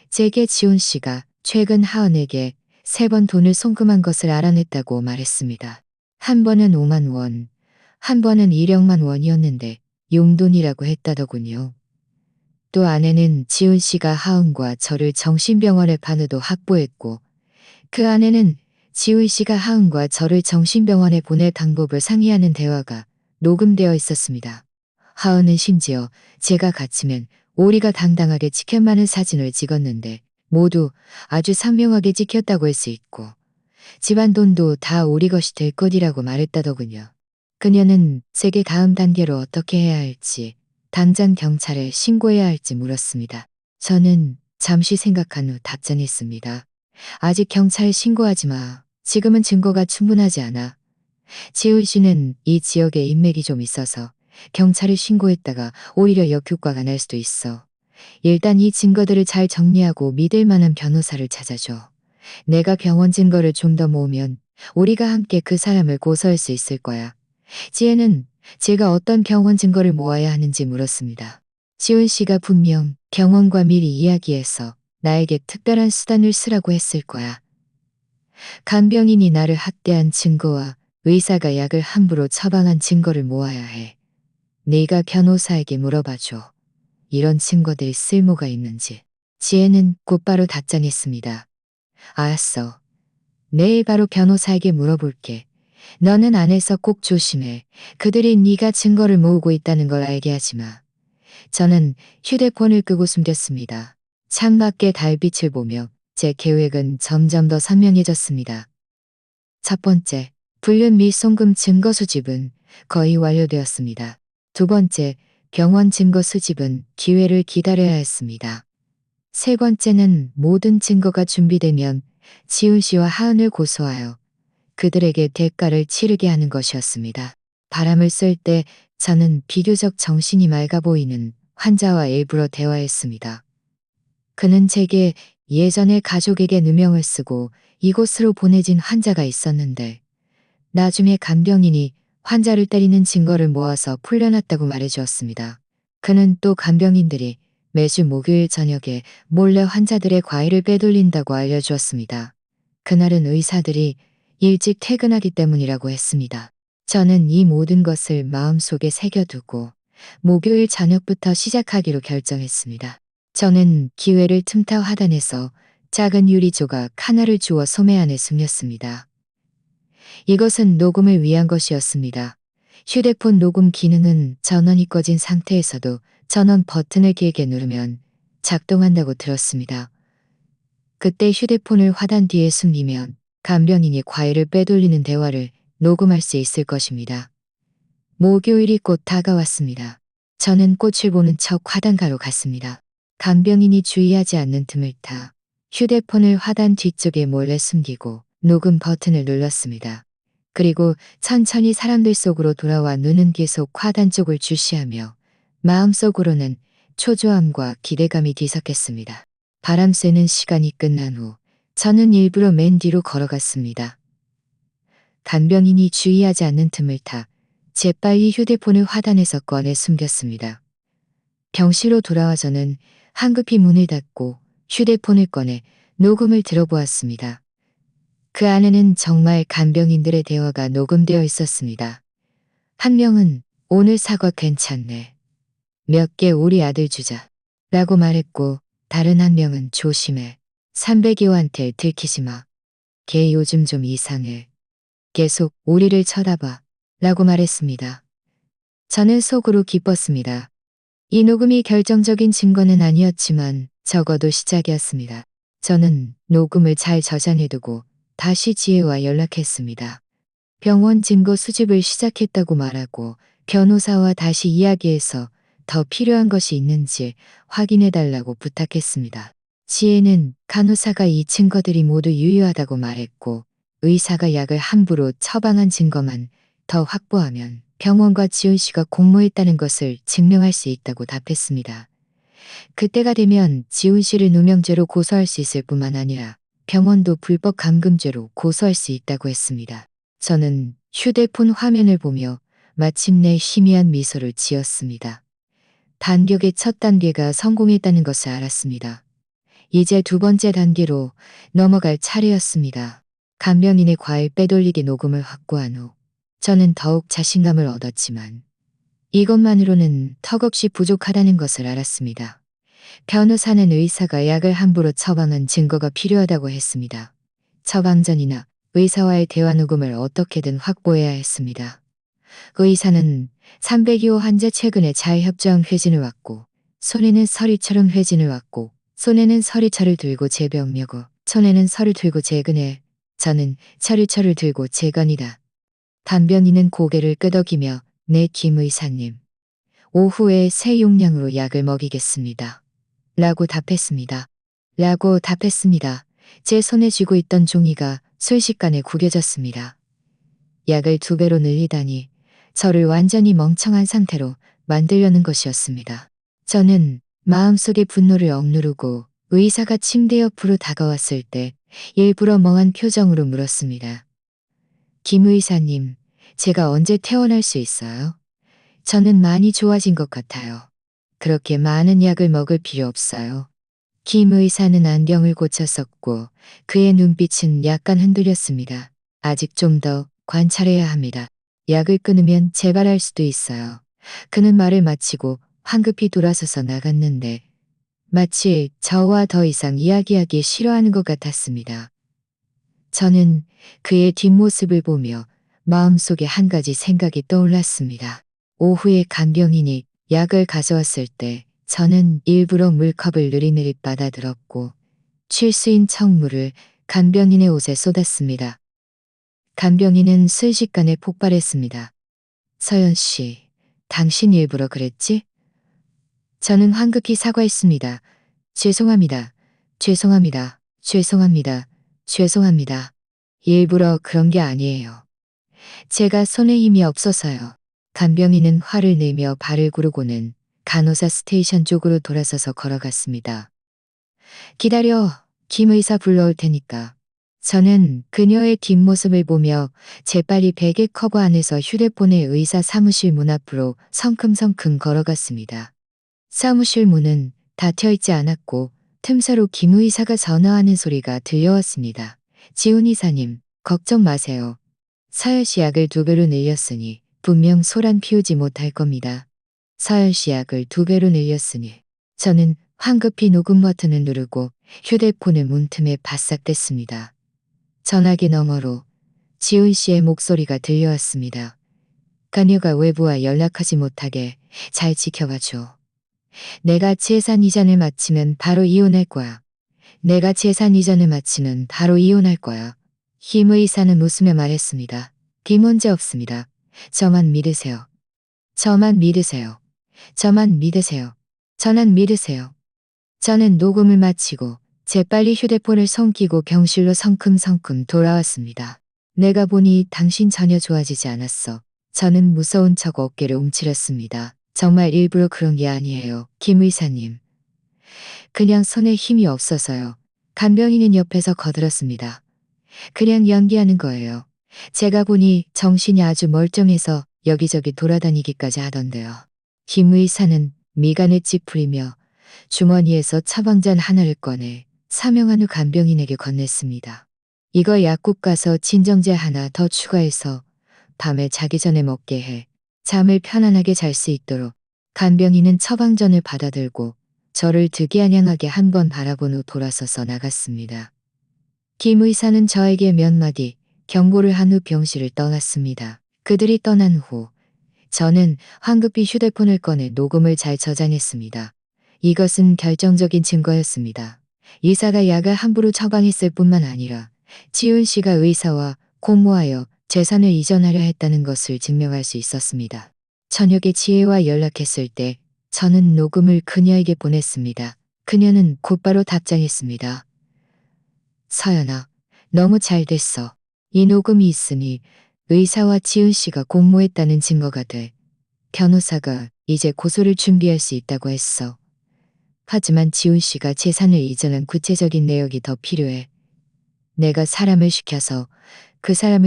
제게 지훈 씨가 최근 하은에게 3번 돈을 송금한 것을 알아냈다고 말했습니다. 한 번은 5만 원, 한 번은 1억만 원이었는데 용돈이라고 했다더군요. 또 아내는 지훈 씨가 하은과 저를 정신병원에 반으로 확보했고 그 안에는 지훈 씨가 하은과 저를 정신병원에 보낼 방법을 상의하는 대화가 녹음되어 있었습니다. 하은은 심지어 제가 갇히면 우리가 당당하게 지켜만은 사진을 찍었는데 모두 아주 선명하게 찍혔다고 할 수 있고 집안 돈도 다 우리 것이 될 것이라고 말했다더군요. 그녀는 제게 다음 단계로 어떻게 해야 할지, 당장 경찰에 신고해야 할지 물었습니다. 저는 잠시 생각한 후 답장했습니다. 아직 경찰에 신고하지 마. 지금은 증거가 충분하지 않아. 지훈 씨는 이 지역에 인맥이 좀 있어서 경찰에 신고했다가 오히려 역효과가 날 수도 있어. 일단 이 증거들을 잘 정리하고 믿을 만한 변호사를 찾아줘. 내가 병원 증거를 좀 더 모으면 우리가 함께 그 사람을 고소할 수 있을 거야. 지혜는 제가 어떤 병원 증거를 모아야 하는지 물었습니다. 지훈 씨가 분명 병원과 미리 이야기해서 나에게 특별한 수단을 쓰라고 했을 거야. 간병인이 나를 학대한 증거와 의사가 약을 함부로 처방한 증거를 모아야 해. 네가 변호사에게 물어봐줘. 이런 증거들이 쓸모가 있는지. 지혜는 곧바로 답장했습니다. 알았어. 내일 바로 변호사에게 물어볼게. 너는 안에서 꼭 조심해. 그들이 네가 증거를 모으고 있다는 걸 알게 하지 마. 저는 휴대폰을 끄고 숨겼습니다. 창밖의 달빛을 보며 제 계획은 점점 더 선명해졌습니다. 첫 번째, 불륜 및 송금 증거 수집은 거의 완료되었습니다. 두 번째, 병원 증거 수집은 기회를 기다려야 했습니다. 세 번째는 모든 증거가 준비되면 지훈 씨와 하은을 고소하여 그들에게 대가를 치르게 하는 것이었습니다. 바람을 쐴 때 저는 비교적 정신이 맑아 보이는 환자와 일부러 대화했습니다. 그는 제게 예전에 가족에게 누명을 쓰고 이곳으로 보내진 환자가 있었는데 나중에 간병인이 환자를 때리는 증거를 모아서 풀려났다고 말해주었습니다. 그는 또 간병인들이 매주 목요일 저녁에 몰래 환자들의 과일을 빼돌린다고 알려주었습니다. 그날은 의사들이 일찍 퇴근하기 때문이라고 했습니다. 저는 이 모든 것을 마음속에 새겨두고 목요일 저녁부터 시작하기로 결정했습니다. 저는 기회를 틈타 화단에서 작은 유리 조각 하나를 주워 소매 안에 숨겼습니다. 이것은 녹음을 위한 것이었습니다. 휴대폰 녹음 기능은 전원이 꺼진 상태에서도 전원 버튼을 길게 누르면 작동한다고 들었습니다. 그때 휴대폰을 화단 뒤에 숨기면 간병인이 과일을 빼돌리는 대화를 녹음할 수 있을 것입니다. 목요일이 곧 다가왔습니다. 저는 꽃을 보는 척 화단가로 갔습니다. 간병인이 주의하지 않는 틈을 타 휴대폰을 화단 뒤쪽에 몰래 숨기고 녹음 버튼을 눌렀습니다. 그리고 천천히 사람들 속으로 돌아와 눈은 계속 화단 쪽을 주시하며 마음속으로는 초조함과 기대감이 뒤섞였습니다. 바람 쐬는 시간이 끝난 후 저는 일부러 맨 뒤로 걸어갔습니다. 간병인이 주의하지 않는 틈을 타 재빨리 휴대폰을 화단에서 꺼내 숨겼습니다. 병실로 돌아와 저는 황급히 문을 닫고 휴대폰을 꺼내 녹음을 들어보았습니다. 그 안에는 정말 간병인들의 대화가 녹음되어 있었습니다. 한 명은 오늘 사과 괜찮네. 몇 개 우리 아들 주자. 라고 말했고 다른 한 명은 조심해. 302호한테 들키지 마. 걔 요즘 좀 이상해. 계속 우리를 쳐다봐. 라고 말했습니다. 저는 속으로 기뻤습니다. 이 녹음이 결정적인 증거는 아니었지만 적어도 시작이었습니다. 저는 녹음을 잘 저장해두고 다시 지혜와 연락했습니다. 병원 증거 수집을 시작했다고 말하고 변호사와 다시 이야기해서 더 필요한 것이 있는지 확인해달라고 부탁했습니다. 지혜는 간호사가 이 증거들이 모두 유효하다고 말했고 의사가 약을 함부로 처방한 증거만 더 확보하면 병원과 지훈 씨가 공모했다는 것을 증명할 수 있다고 답했습니다. 그때가 되면 지훈 씨를 누명죄로 고소할 수 있을 뿐만 아니라 병원도 불법 감금죄로 고소할 수 있다고 했습니다. 저는 휴대폰 화면을 보며 마침내 희미한 미소를 지었습니다. 반격의 첫 단계가 성공했다는 것을 알았습니다. 이제 두 번째 단계로 넘어갈 차례였습니다. 간병인의 과일 빼돌리기 녹음을 확보한 후 저는 더욱 자신감을 얻었지만 이것만으로는 턱없이 부족하다는 것을 알았습니다. 변호사는 의사가 약을 함부로 처방한 증거가 필요하다고 했습니다. 처방 전이나 의사와의 대화 녹음을 어떻게든 확보해야 했습니다. 의사는 302호 환자 최근에 자해협정 회진을 왔고 손에는 서리처럼 회진을 왔고 손에는 서리철을 들고 재병려고 손에는 설을 들고 재근해 저는 서리철을 들고 재건이다. 간병인은 고개를 끄덕이며 네 김의사님. 오후에 새 용량으로 약을 먹이겠습니다. 라고 답했습니다. 제 손에 쥐고 있던 종이가 순식간에 구겨졌습니다. 약을 2배로 늘리다니 저를 완전히 멍청한 상태로 만들려는 것이었습니다. 저는 마음속의 분노를 억누르고 의사가 침대 옆으로 다가왔을 때 일부러 멍한 표정으로 물었습니다. 김 의사님, 제가 언제 퇴원할 수 있어요? 저는 많이 좋아진 것 같아요. 그렇게 많은 약을 먹을 필요 없어요. 김 의사는 안경을 고쳤었고 그의 눈빛은 약간 흔들렸습니다. 아직 좀 더 관찰해야 합니다. 약을 끊으면 재발할 수도 있어요. 그는 말을 마치고 황급히 돌아서서 나갔는데 마치 저와 더 이상 이야기하기 싫어하는 것 같았습니다. 저는 그의 뒷모습을 보며 마음속에 한 가지 생각이 떠올랐습니다. 오후에 간병인이 약을 가져왔을 때 저는 일부러 물컵을 느릿느릿 받아들었고 칠수인 척물을 간병인의 옷에 쏟았습니다. 간병인은 순식간에 폭발했습니다. 서연 씨, 당신 일부러 그랬지? 저는 황급히 사과했습니다. 죄송합니다. 죄송합니다. 일부러 그런 게 아니에요. 제가 손에 힘이 없어서요. 간병인은 화를 내며 발을 구르고는 간호사 스테이션 쪽으로 돌아서서 걸어갔습니다. 기다려. 김 의사 불러올 테니까. 저는 그녀의 뒷모습을 보며 재빨리 베개 커버 안에서 휴대폰의 의사 사무실 문 앞으로 성큼성큼 걸어갔습니다. 사무실 문은 닫혀 있지 않았고 틈새로 김 의사가 전화하는 소리가 들려왔습니다. 지훈 이사님, 걱정 마세요. 서열 씨 약을 2배로 늘렸으니 분명 소란 피우지 못할 겁니다. 서열 씨 약을 2배로 늘렸으니 저는 황급히 녹음 버튼을 누르고 휴대폰을 문틈에 바싹 댔습니다. 전화기 너머로 지훈 씨의 목소리가 들려왔습니다. 그녀가 외부와 연락하지 못하게 잘 지켜봐줘. 내가 재산 이전을 마치면 바로 이혼할 거야. 김 의사는 웃으며 말했습니다. 비 문제 없습니다. 저만 믿으세요. 저만 믿으세요. 저만 믿으세요. 저만 믿으세요. 저는 녹음을 마치고 재빨리 휴대폰을 손 끼고 병실로 성큼성큼 돌아왔습니다. 내가 보니 당신 전혀 좋아지지 않았어. 저는 무서운 척 어깨를 움츠렸습니다. 정말 일부러 그런 게 아니에요. 김 의사님. 그냥 손에 힘이 없어서요. 간병인은 옆에서 거들었습니다. 그냥 연기하는 거예요. 제가 보니 정신이 아주 멀쩡해서 여기저기 돌아다니기까지 하던데요. 김 의사는 미간을 찌푸리며 주머니에서 처방전 하나를 꺼내 사명한 후 간병인에게 건넸습니다. 이거 약국 가서 진정제 하나 더 추가해서 밤에 자기 전에 먹게 해. 잠을 편안하게 잘 수 있도록. 간병인은 처방전을 받아들고 저를 득이아냥하게 한 번 바라본 후 돌아서서 나갔습니다. 김 의사는 저에게 몇 마디 경고를 한 후 병실을 떠났습니다. 그들이 떠난 후 저는 황급히 휴대폰을 꺼내 녹음을 잘 저장했습니다. 이것은 결정적인 증거였습니다. 의사가 약을 함부로 처방했을 뿐만 아니라 지훈 씨가 의사와 공모하여 재산을 이전하려 했다는 것을 증명할 수 있었습니다. 저녁에 지혜와 연락했을 때 저는 녹음을 그녀에게 보냈습니다. 그녀는 곧바로 답장했습니다. 서연아, 너무 잘 됐어. 이 녹음이 있으니 의사와 지훈 씨가 공모했다는 증거가 돼. 변호사가 이제 고소를 준비할 수 있다고 했어. 하지만 지훈 씨가 재산을 이전한 구체적인 내역이 더 필요해. 내가 사람을 시켜서 그 사람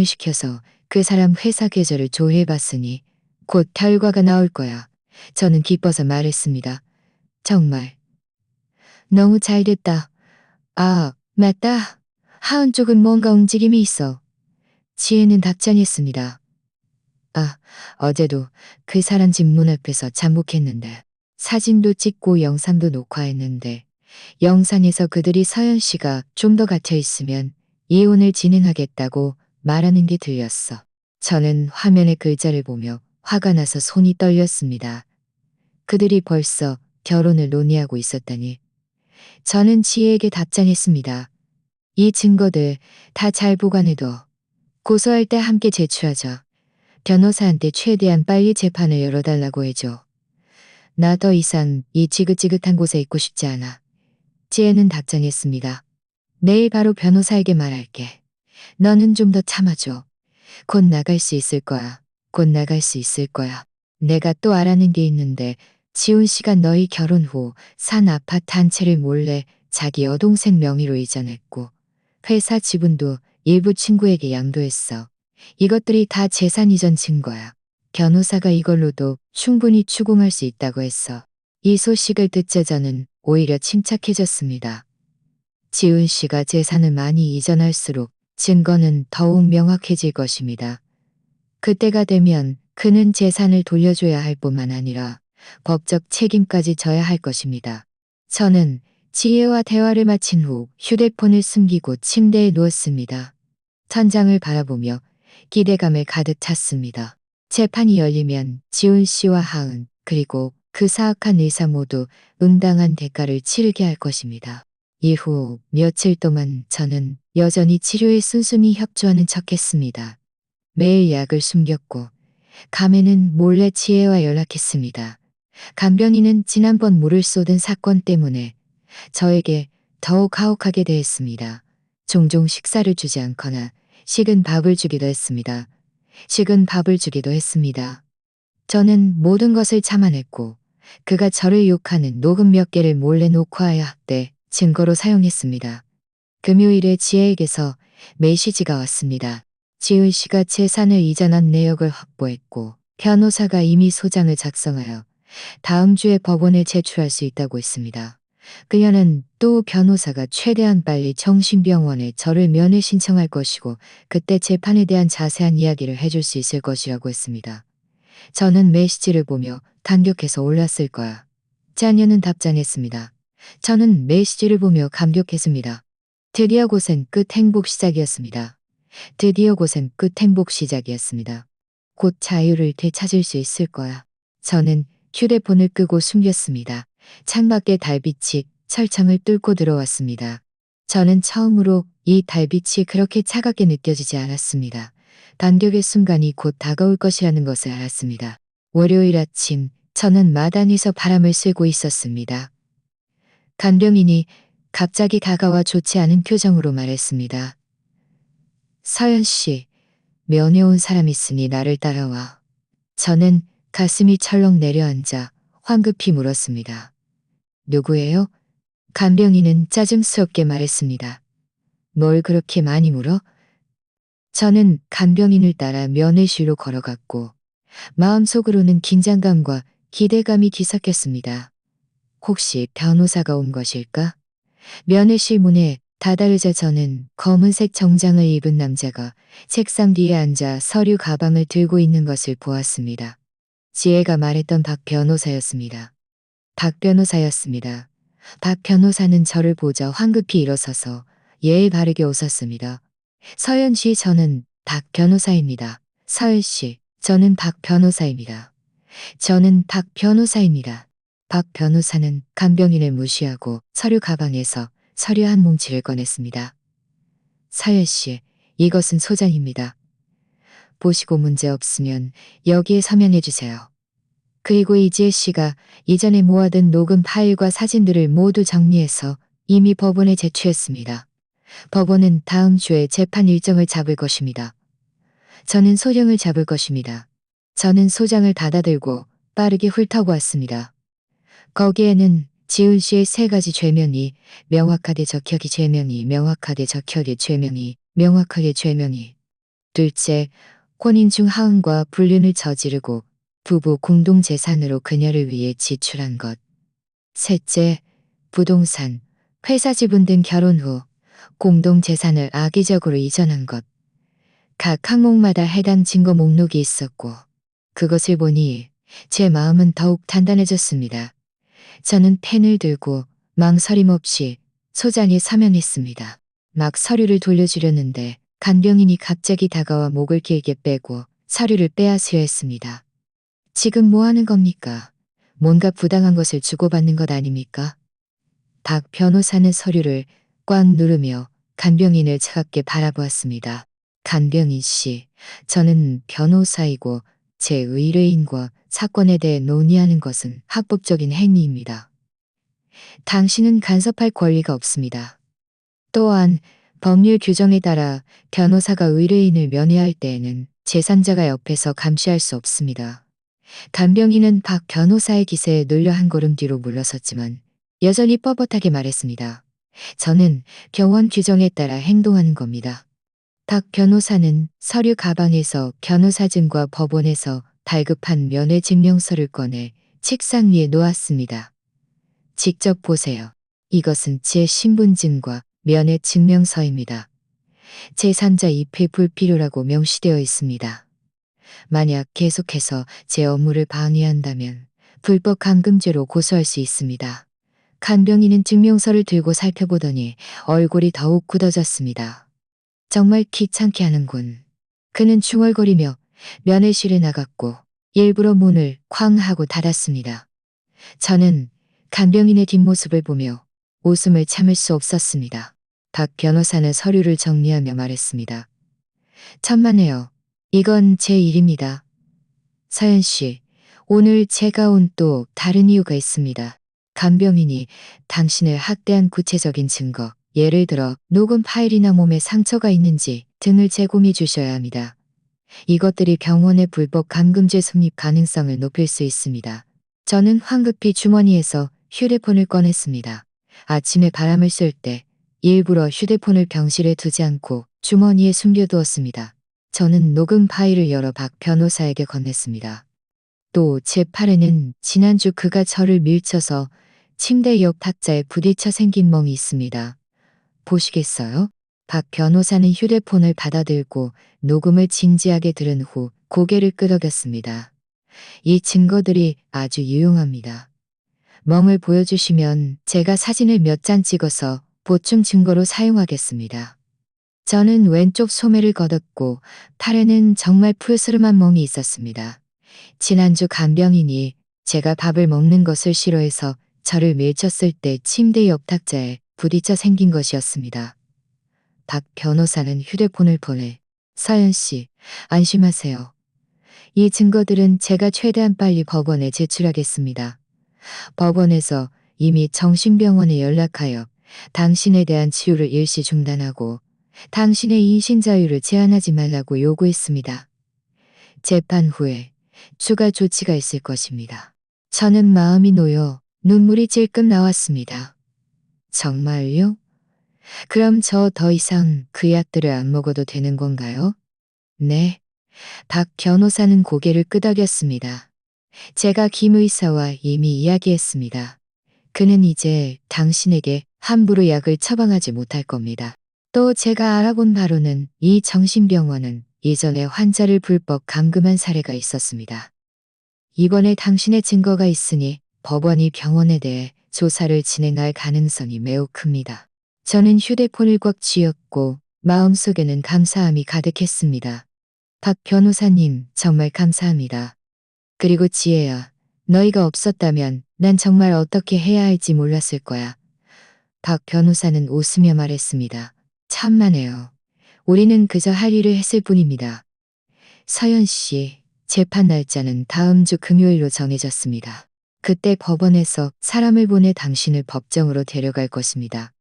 회사 계좌를 조회해봤으니 곧 결과가 나올 거야. 저는 기뻐서 말했습니다. 정말. 너무 잘 됐다. 아, 맞다. 하은 쪽은 뭔가 움직임이 있어. 지혜는 답장했습니다. 아, 어제도 그 사람 집 문 앞에서 잠복했는데 사진도 찍고 영상도 녹화했는데 영상에서 그들이 서연 씨가 좀 더 갇혀 있으면 이혼을 진행하겠다고 말하는 게 들렸어. 저는 화면의 글자를 보며 화가 나서 손이 떨렸습니다. 그들이 벌써 결혼을 논의하고 있었다니. 저는 지혜에게 답장했습니다. 이 증거들 다 잘 보관해둬. 고소할 때 함께 제출하자. 변호사한테 최대한 빨리 재판을 열어달라고 해줘. 나 더 이상 이 지긋지긋한 곳에 있고 싶지 않아. 지혜는 답장했습니다. 내일 바로 변호사에게 말할게. 너는 좀 더 참아줘. 곧 나갈 수 있을 거야. 곧 나갈 수 있을 거야. 내가 또 알아낸 게 있는데 지훈 씨가 너희 결혼 후 산 아파트 한 채를 몰래 자기 여동생 명의로 이전했고 회사 지분도 일부 친구에게 양도했어. 이것들이 다 재산 이전 증거야. 변호사가 이걸로도 충분히 추궁할 수 있다고 했어. 이 소식을 듣자 저는 오히려 침착해졌습니다. 지훈 씨가 재산을 많이 이전할수록 증거는 더욱 명확해질 것입니다. 그때가 되면 그는 재산을 돌려줘야 할 뿐만 아니라 법적 책임까지 져야 할 것입니다. 저는 지혜와 대화를 마친 후 휴대폰을 숨기고 침대에 누웠습니다. 천장을 바라보며 기대감에 가득 찼습니다. 재판이 열리면 지훈 씨와 하은 그리고 그 사악한 의사 모두 응당한 대가를 치르게 할 것입니다. 이후 며칠 동안 저는 여전히 치료에 순순히 협조하는 척했습니다. 매일 약을 숨겼고 감에는 몰래 지혜와 연락했습니다. 간병인은 지난번 물을 쏟은 사건 때문에 저에게 더욱 가혹하게 대했습니다. 종종 식사를 주지 않거나 식은 밥을 주기도 했습니다. 식은 밥을 주기도 했습니다. 저는 모든 것을 참아냈고 그가 저를 욕하는 녹음 몇 개를 몰래 녹화하여 학대, 증거로 사용했습니다. 금요일에 지혜에게서 메시지가 왔습니다. 지훈 씨가 재산을 이전한 내역을 확보했고 변호사가 이미 소장을 작성하여 다음 주에 법원에 제출할 수 있다고 했습니다. 그녀는 또 변호사가 최대한 빨리 정신병원에 저를 면회 신청할 것이고 그때 재판에 대한 자세한 이야기를 해줄 수 있을 것이라고 했습니다. 저는 메시지를 보며 감격해서 올랐을 거야. 자녀는 답장했습니다. 저는 메시지를 보며 감격했습니다. 드디어 고생 끝 행복 시작이었습니다. 드디어 고생 끝 행복 시작이었습니다. 곧 자유를 되찾을 수 있을 거야. 저는 휴대폰을 끄고 숨겼습니다. 창밖에 달빛이 철창을 뚫고 들어왔습니다. 저는 처음으로 이 달빛이 그렇게 차갑게 느껴지지 않았습니다. 반격의 순간이 곧 다가올 것이라는 것을 알았습니다. 월요일 아침 저는 마당에서 바람을 쐬고 있었습니다. 간병인이 갑자기 다가와 좋지 않은 표정으로 말했습니다. 서연 씨, 면회 온 사람 있으니 나를 따라와. 저는 가슴이 철렁 내려앉아 황급히 물었습니다. 누구예요? 간병인은 짜증스럽게 말했습니다. 뭘 그렇게 많이 물어? 저는 간병인을 따라 면회실로 걸어갔고 마음속으로는 긴장감과 기대감이 뒤섞였습니다. 혹시 변호사가 온 것일까? 면회실 문에 다다르자 저는 검은색 정장을 입은 남자가 책상 뒤에 앉아 서류 가방을 들고 있는 것을 보았습니다. 지혜가 말했던 박 변호사였습니다. 박 변호사였습니다. 박 변호사는 저를 보자 황급히 일어서서 예의 바르게 웃었습니다. 서연 씨, 저는 박 변호사입니다. 서연 씨, 저는 박 변호사입니다. 저는 박 변호사입니다. 박 변호사는 간병인을 무시하고 서류 가방에서 서류 한 뭉치를 꺼냈습니다. 서연 씨, 이것은 소장입니다. 보시고 문제 없으면 여기에 서명해 주세요. 그리고 이지혜 씨가 이전에 모아둔 녹음 파일과 사진들을 모두 정리해서 이미 법원에 제출했습니다. 법원은 다음 주에 재판 일정을 잡을 것입니다. 저는 소령을 잡을 것입니다. 저는 소장을 받아들고 빠르게 훑어고 왔습니다. 거기에는 지훈 씨의 3가지 죄명이 명확하게 적혀기 죄명이 명확하게 적혀기 죄명이 명확하게 죄명이 둘째, 혼인 중 하은과 불륜을 저지르고 부부 공동재산으로 그녀를 위해 지출한 것. 셋째, 부동산, 회사 지분 등 결혼 후 공동재산을 악의적으로 이전한 것. 각 항목마다 해당 증거 목록이 있었고 그것을 보니 제 마음은 더욱 단단해졌습니다. 저는 펜을 들고 망설임 없이 소장에 서명했습니다. 막 서류를 돌려주려는데 간병인이 갑자기 다가와 목을 길게 빼고 서류를 빼앗으려 했습니다. 지금 뭐 하는 겁니까? 뭔가 부당한 것을 주고받는 것 아닙니까? 박 변호사는 서류를 꽉 누르며 간병인을 차갑게 바라보았습니다. 간병인 씨, 저는 변호사이고 제 의뢰인과 사건에 대해 논의하는 것은 합법적인 행위입니다. 당신은 간섭할 권리가 없습니다. 또한 법률 규정에 따라 변호사가 의뢰인을 면회할 때에는 제3자가 옆에서 감시할 수 없습니다. 간병인은 박 변호사의 기세에 놀려 한 걸음 뒤로 물러섰지만 여전히 뻣뻣하게 말했습니다. 저는 병원 규정에 따라 행동하는 겁니다. 박 변호사는 서류 가방에서 변호사증과 법원에서 발급한 면회 증명서를 꺼내 책상 위에 놓았습니다. 직접 보세요. 이것은 제 신분증과 면회 증명서입니다. 제3자 입회 불필요라고 명시되어 있습니다. 만약 계속해서 제 업무를 방해한다면 불법 감금죄로 고소할 수 있습니다. 간병인은 증명서를 들고 살펴보더니 얼굴이 더욱 굳어졌습니다. 정말 귀찮게 하는군. 그는 중얼거리며 면회실에 나갔고 일부러 문을 쾅 하고 닫았습니다. 저는 간병인의 뒷모습을 보며 웃음을 참을 수 없었습니다. 박 변호사는 서류를 정리하며 말했습니다. 천만에요. 이건 제 일입니다. 서연 씨, 오늘 제가 온 또 다른 이유가 있습니다. 간병인이 당신을 학대한 구체적인 증거, 예를 들어 녹음 파일이나 몸에 상처가 있는지 등을 제공해 주셔야 합니다. 이것들이 병원의 불법 감금죄 성립 가능성을 높일 수 있습니다. 저는 황급히 주머니에서 휴대폰을 꺼냈습니다. 아침에 바람을 쐴 때 일부러 휴대폰을 병실에 두지 않고 주머니에 숨겨두었습니다. 저는 녹음 파일을 열어 박 변호사에게 건넸습니다. 또 제 팔에는 지난주 그가 저를 밀쳐서 침대 옆 탁자에 부딪혀 생긴 멍이 있습니다. 보시겠어요? 박 변호사는 휴대폰을 받아들고 녹음을 진지하게 들은 후 고개를 끄덕였습니다. 이 증거들이 아주 유용합니다. 멍을 보여주시면 제가 사진을 몇 장 찍어서 보충 증거로 사용하겠습니다. 저는 왼쪽 소매를 걷었고 팔에는 정말 푸르스름한 멍이 있었습니다. 지난주 간병인이 제가 밥을 먹는 것을 싫어해서 저를 밀쳤을 때 침대 옆 탁자에 부딪혀 생긴 것이었습니다. 박 변호사는 휴대폰을 보내 서연 씨, 안심하세요. 이 증거들은 제가 최대한 빨리 법원에 제출하겠습니다. 법원에서 이미 정신병원에 연락하여 당신에 대한 치료를 일시 중단하고 당신의 이신 자유를 제한하지 말라고 요구했습니다. 재판 후에 추가 조치가 있을 것입니다. 저는 마음이 놓여 눈물이 찔끔 나왔습니다. 정말요? 그럼 저 더 이상 그 약들을 안 먹어도 되는 건가요? 네. 박 변호사는 고개를 끄덕였습니다. 제가 김 의사와 이미 이야기했습니다. 그는 이제 당신에게 함부로 약을 처방하지 못할 겁니다. 또 제가 알아본 바로는 이 정신병원은 이전에 환자를 불법 감금한 사례가 있었습니다. 이번에 당신의 증거가 있으니 법원이 병원에 대해 조사를 진행할 가능성이 매우 큽니다. 저는 휴대폰을 꽉 쥐었고 마음속에는 감사함이 가득했습니다. 박 변호사님, 정말 감사합니다. 그리고 지혜야, 너희가 없었다면 난 정말 어떻게 해야 할지 몰랐을 거야. 박 변호사는 웃으며 말했습니다. 참만해요. 우리는 그저 할 일을 했을 뿐입니다. 서연 씨, 재판 날짜는 다음 주 금요일로 정해졌습니다. 그때 법원에서 사람을 보내 당신을 법정으로 데려갈 것입니다.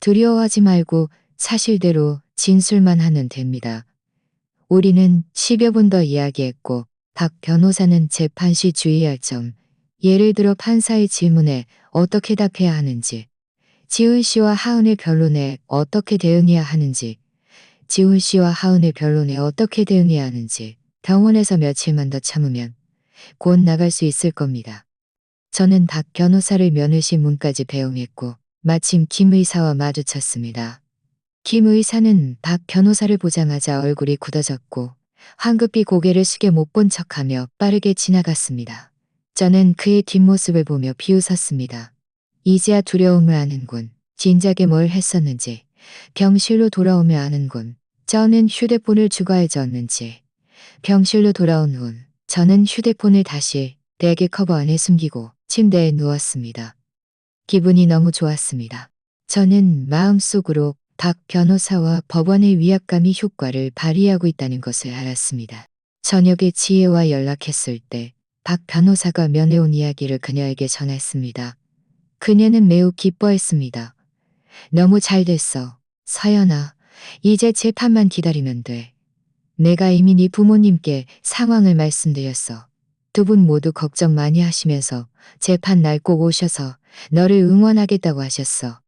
두려워하지 말고 사실대로 진술만 하면 됩니다. 우리는 10여 분 더 이야기했고 박 변호사는 재판 시 주의할 점, 예를 들어 판사의 질문에 어떻게 답해야 하는지, 지훈 씨와 하은의 변론에 어떻게 대응해야 하는지, 지훈 씨와 하은의 변론에 어떻게 대응해야 하는지, 병원에서 며칠만 더 참으면 곧 나갈 수 있을 겁니다. 저는 박 변호사를 면회실 문까지 배웅했고 마침 김 의사와 마주쳤습니다. 김 의사는 박 변호사를 보자마자 얼굴이 굳어졌고 황급히 고개를 숙여 못 본 척하며 빠르게 지나갔습니다. 저는 그의 뒷모습을 보며 비웃었습니다. 이제야 두려움을 아는군. 진작에 뭘 했었는지. 병실로 돌아오며 아는군. 저는 휴대폰을 주가해졌는지. 병실로 돌아온 후 저는 휴대폰을 다시 베개 커버 안에 숨기고 침대에 누웠습니다. 기분이 너무 좋았습니다. 저는 마음속으로 박 변호사와 법원의 위압감이 효과를 발휘하고 있다는 것을 알았습니다. 저녁에 지혜와 연락했을 때 박 변호사가 면회온 이야기를 그녀에게 전했습니다. 그녀는 매우 기뻐했습니다. 너무 잘 됐어. 서연아, 이제 재판만 기다리면 돼. 내가 이미 네 부모님께 상황을 말씀드렸어. 두 분 모두 걱정 많이 하시면서 재판 날 꼭 오셔서 너를 응원하겠다고 하셨어.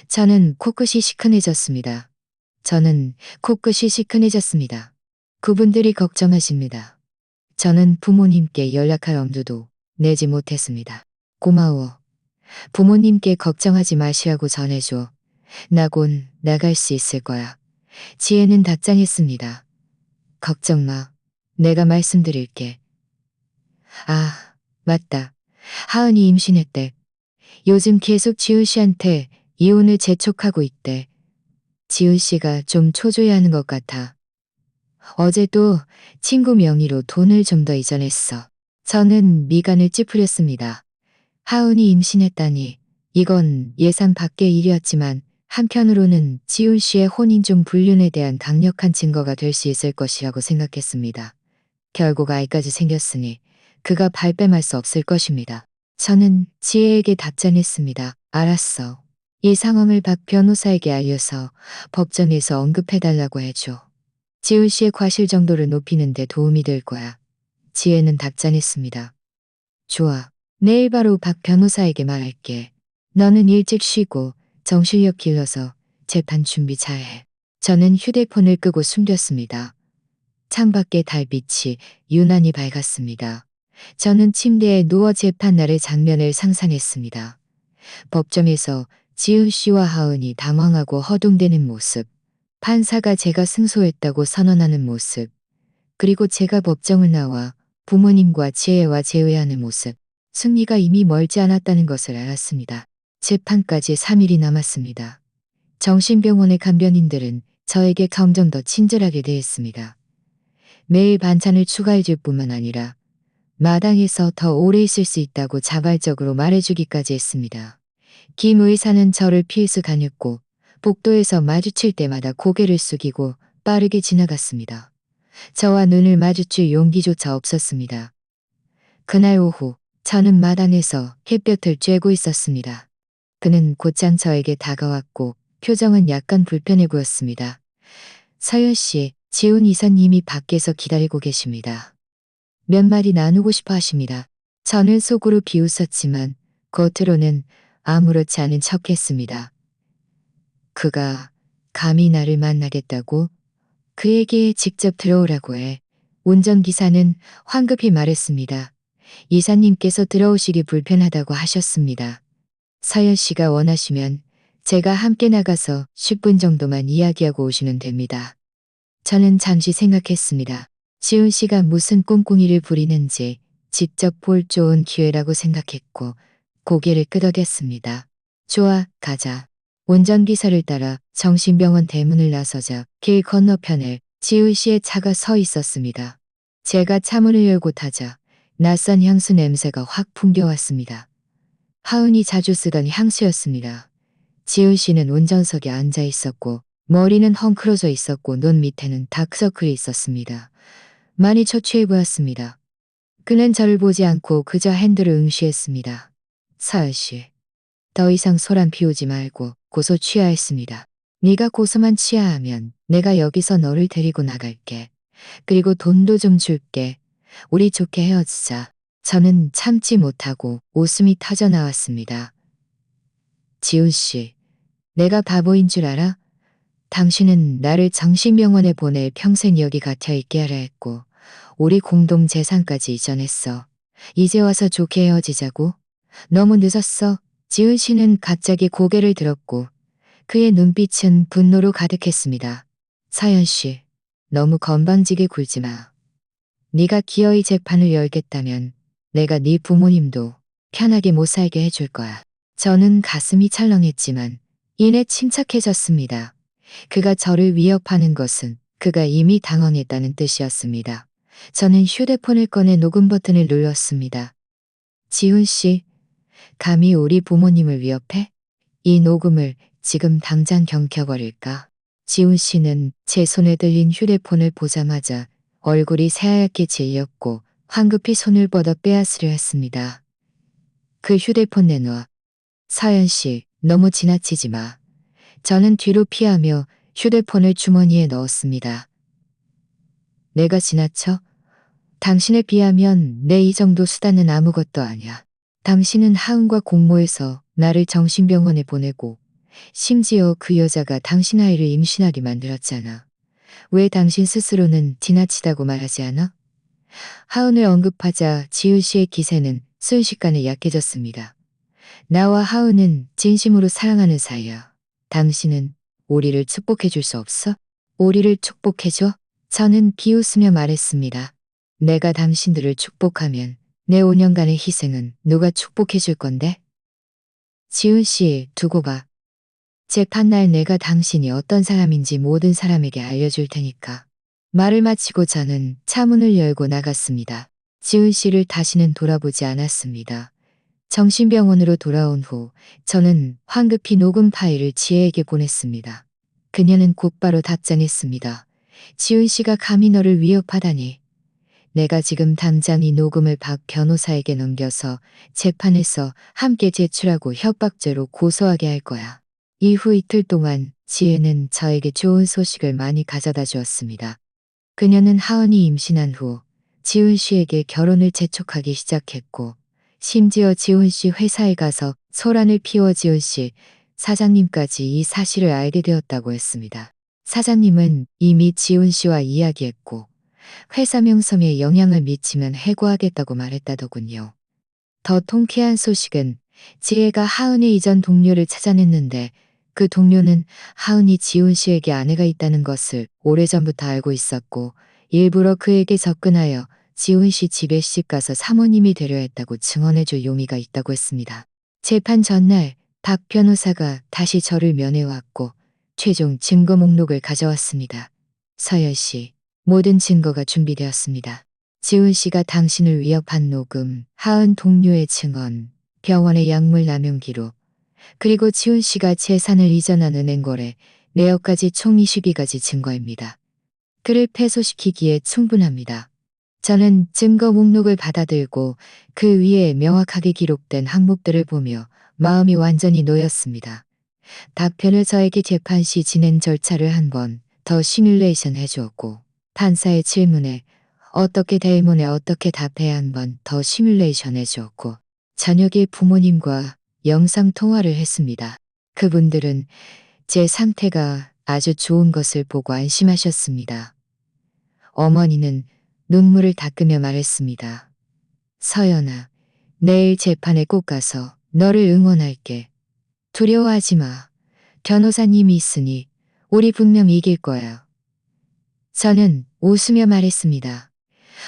저는 코끝이 시큰해졌습니다. 그분들이 걱정하십니다. 저는 부모님께 연락할 엄두도 내지 못했습니다. 고마워. 부모님께 걱정하지 마시라고 전해줘. 나 곧 나갈 수 있을 거야. 지혜는 답장했습니다. 걱정 마. 내가 말씀드릴게. 아, 맞다. 하은이 임신했대. 요즘 계속 지훈 씨한테 이혼을 재촉하고 있대. 지훈 씨가 좀 초조해하는 것 같아. 어제도 친구 명의로 돈을 좀 더 이전했어. 저는 미간을 찌푸렸습니다. 하은이 임신했다니 이건 예상 밖의 일이었지만 한편으로는 지훈 씨의 혼인중 불륜에 대한 강력한 증거가 될 수 있을 것이라고 생각했습니다. 결국 아이까지 생겼으니 그가 발뺌할 수 없을 것입니다. 저는 지혜에게 답장했습니다. 알았어. 이 상황을 박 변호사에게 알려서 법정에서 언급해달라고 해줘. 지훈 씨의 과실 정도를 높이는 데 도움이 될 거야. 지혜는 답장했습니다. 좋아. 내일 바로 박 변호사에게 말할게. 너는 일찍 쉬고 정신력 길러서 재판 준비 잘해. 저는 휴대폰을 끄고 숨겼습니다. 창밖에 달빛이 유난히 밝았습니다. 저는 침대에 누워 재판날의 장면을 상상했습니다. 법정에서 지훈 씨와 하은이 당황하고 허둥대는 모습, 판사가 제가 승소했다고 선언하는 모습, 그리고 제가 법정을 나와 부모님과 지혜와 재회하는 모습, 승리가 이미 멀지 않았다는 것을 알았습니다. 재판까지 3일이 남았습니다. 정신병원의 간병인들은 저에게 점점 더 친절하게 대했습니다. 매일 반찬을 추가해 줄 뿐만 아니라 마당에서 더 오래 있을 수 있다고 자발적으로 말해주기까지 했습니다. 김 의사는 저를 피해서 다녔고 복도에서 마주칠 때마다 고개를 숙이고 빠르게 지나갔습니다. 저와 눈을 마주칠 용기조차 없었습니다. 그날 오후 저는 마당에서 햇볕을 쬐고 있었습니다. 그는 곧장 저에게 다가왔고 표정은 약간 불편해 보였습니다. 서연 씨, 지훈 이사님이 밖에서 기다리고 계십니다. 몇 마디 나누고 싶어 하십니다. 저는 속으로 비웃었지만 겉으로는 아무렇지 않은 척했습니다. 그가 감히 나를 만나겠다고? 그에게 직접 들어오라고 해. 운전기사는 황급히 말했습니다. 이사님께서 들어오시기 불편하다고 하셨습니다. 서연 씨가 원하시면 제가 함께 나가서 10분 정도만 이야기하고 오시면 됩니다. 저는 잠시 생각했습니다. 지훈 씨가 무슨 꿍꿍이를 부리는지 직접 볼 좋은 기회라고 생각했고 고개를 끄덕였습니다. 좋아, 가자. 운전기사를 따라 정신병원 대문을 나서자 길 건너편에 지훈 씨의 차가 서 있었습니다. 제가 차문을 열고 타자 낯선 향수 냄새가 확 풍겨왔습니다. 하은이 자주 쓰던 향수였습니다. 지훈 씨는 운전석에 앉아 있었고 머리는 헝클어져 있었고 눈 밑에는 다크서클이 있었습니다. 많이 처취해 보였습니다. 그는 저를 보지 않고 그저 핸들을 응시했습니다. 서연 씨, 더 이상 소란 피우지 말고 고소 취하했습니다. 네가 고소만 취하하면 내가 여기서 너를 데리고 나갈게. 그리고 돈도 좀 줄게. 우리 좋게 헤어지자. 저는 참지 못하고 웃음이 터져 나왔습니다. 지훈 씨, 내가 바보인 줄 알아? 당신은 나를 정신병원에 보내 평생 여기 갇혀 있게 하려 했고 우리 공동 재산까지 이전했어. 이제 와서 좋게 헤어지자고? 너무 늦었어. 지훈 씨는 갑자기 고개를 들었고 그의 눈빛은 분노로 가득했습니다. 서연 씨, 너무 건방지게 굴지 마. 네가 기어이 재판을 열겠다면 내가 네 부모님도 편하게 못 살게 해줄 거야. 저는 가슴이 철렁했지만 이내 침착해졌습니다. 그가 저를 위협하는 것은 그가 이미 당황했다는 뜻이었습니다. 저는 휴대폰을 꺼내 녹음 버튼을 눌렀습니다. 지훈 씨, 감히 우리 부모님을 위협해? 이 녹음을 지금 당장 경켜버릴까? 지훈 씨는 제 손에 들린 휴대폰을 보자마자 얼굴이 새하얗게 질렸고 황급히 손을 뻗어 빼앗으려 했습니다. 그 휴대폰 내놔. 서연 씨, 너무 지나치지 마. 저는 뒤로 피하며 휴대폰을 주머니에 넣었습니다. 내가 지나쳐? 당신에 비하면 내 이 정도 수단은 아무것도 아니야. 당신은 하은과 공모해서 나를 정신병원에 보내고 심지어 그 여자가 당신 아이를 임신하게 만들었잖아. 왜 당신 스스로는 지나치다고 말하지 않아? 하은을 언급하자 지훈 씨의 기세는 순식간에 약해졌습니다. 나와 하은은 진심으로 사랑하는 사이야. 당신은 우리를 축복해 줄 수 없어? 우리를 축복해줘? 저는 비웃으며 말했습니다. 내가 당신들을 축복하면 내 5년간의 희생은 누가 축복해 줄 건데? 지훈 씨, 두고 봐. 재판날 내가 당신이 어떤 사람인지 모든 사람에게 알려줄 테니까. 말을 마치고 저는 차문을 열고 나갔습니다. 지훈 씨를 다시는 돌아보지 않았습니다. 정신병원으로 돌아온 후 저는 황급히 녹음 파일을 지혜에게 보냈습니다. 그녀는 곧바로 답장했습니다. 지훈 씨가 감히 너를 위협하다니. 내가 지금 당장 이 녹음을 박 변호사에게 넘겨서 재판에서 함께 제출하고 협박죄로 고소하게 할 거야. 이후 이틀 동안 지혜는 저에게 좋은 소식을 많이 가져다 주었습니다. 그녀는 하은이 임신한 후 지훈 씨에게 결혼을 재촉하기 시작했고 심지어 지훈 씨 회사에 가서 소란을 피워 지훈 씨 사장님까지 이 사실을 알게 되었다고 했습니다. 사장님은 이미 지훈 씨와 이야기했고 회사 명성에 영향을 미치면 해고하겠다고 말했다더군요. 더 통쾌한 소식은 지혜가 하은의 이전 동료를 찾아냈는데 그 동료는 하은이 지훈 씨에게 아내가 있다는 것을 오래전부터 알고 있었고 일부러 그에게 접근하여 지훈 씨 집에 시집가서 사모님이 되려 했다고 증언해줄 용의가 있다고 했습니다. 재판 전날 박 변호사가 다시 저를 면회왔고 최종 증거 목록을 가져왔습니다. 서연 씨, 모든 증거가 준비되었습니다. 지훈 씨가 당신을 위협한 녹음, 하은 동료의 증언, 병원의 약물 남용 기록, 그리고 지훈 씨가 재산을 이전한 은행 거래, 내역까지 총 22가지 증거입니다. 그를 패소시키기에 충분합니다. 저는 증거 목록을 받아들고 그 위에 명확하게 기록된 항목들을 보며 마음이 완전히 놓였습니다. 답변을 저에게 재판 시 진행 절차를 한 번 더 시뮬레이션 해주었고, 판사의 질문에 어떻게 대문에 어떻게 답해야 한 번 더 시뮬레이션 해주었고, 저녁에 부모님과 영상 통화를 했습니다. 그분들은 제 상태가 아주 좋은 것을 보고 안심하셨습니다. 어머니는 눈물을 닦으며 말했습니다. 서연아, 내일 재판에 꼭 가서 너를 응원할게. 두려워하지 마. 변호사님이 있으니 우리 분명 이길 거야. 저는 웃으며 말했습니다.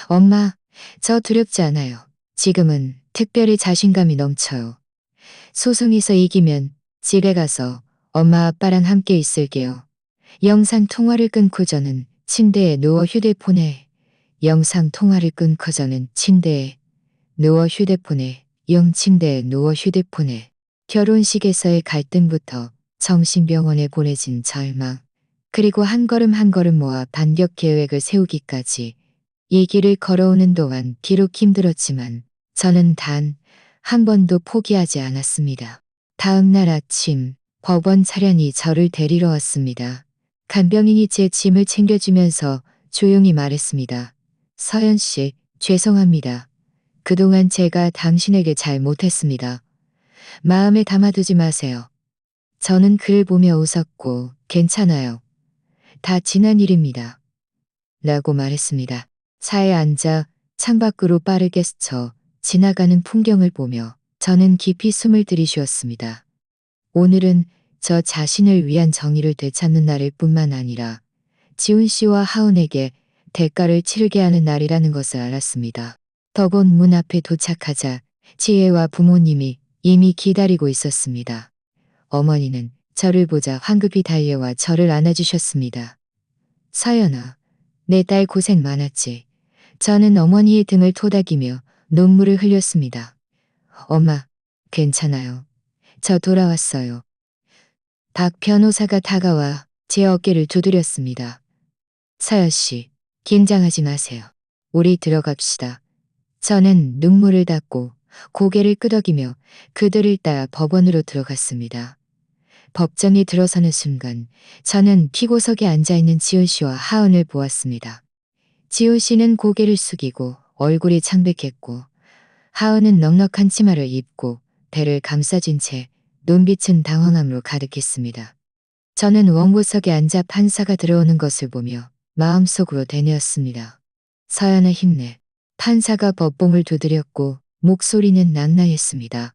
엄마, 저 두렵지 않아요. 지금은 특별히 자신감이 넘쳐요. 소송에서 이기면 집에 가서 엄마 아빠랑 함께 있을게요. 영상 통화를 끊고 저는 침대에 누워 휴대폰에 침대에 누워 휴대폰에 결혼식에서의 갈등부터 정신병원에 보내진 절망, 그리고 한 걸음 한 걸음 모아 반격 계획을 세우기까지 이 길을 걸어오는 동안 비록 힘들었지만 저는 단 한 번도 포기하지 않았습니다. 다음 날 아침 법원 차량이 저를 데리러 왔습니다. 간병인이 제 짐을 챙겨주면서 조용히 말했습니다. 서연 씨, 죄송합니다. 그동안 제가 당신에게 잘 못했습니다. 마음에 담아두지 마세요. 저는 그를 보며 웃었고, 괜찮아요. 다 지난 일입니다. 라고 말했습니다. 차에 앉아 창밖으로 빠르게 스쳐 지나가는 풍경을 보며 저는 깊이 숨을 들이쉬었습니다. 오늘은 저 자신을 위한 정의를 되찾는 날일 뿐만 아니라 지훈 씨와 하은에게 대가를 치르게 하는 날이라는 것을 알았습니다. 덕원 문 앞에 도착하자 지혜와 부모님이 이미 기다리고 있었습니다. 어머니는 저를 보자 황급히 달려와 저를 안아주셨습니다. 서연아, 내 딸 고생 많았지. 저는 어머니의 등을 토닥이며 눈물을 흘렸습니다. 엄마, 괜찮아요. 저 돌아왔어요. 박 변호사가 다가와 제 어깨를 두드렸습니다. 서연 씨, 긴장하지 마세요. 우리 들어갑시다. 저는 눈물을 닦고 고개를 끄덕이며 그들을 따라 법원으로 들어갔습니다. 법정에 들어서는 순간 저는 피고석에 앉아있는 지훈 씨와 하은을 보았습니다. 지훈 씨는 고개를 숙이고 얼굴이 창백했고 하은은 넉넉한 치마를 입고 배를 감싸진 채 눈빛은 당황함으로 가득했습니다. 저는 원고석에 앉아 판사가 들어오는 것을 보며 마음속으로 되뇌었습니다. 서연아 힘내. 판사가 법봉을 두드렸고 목소리는 낭낭했습니다.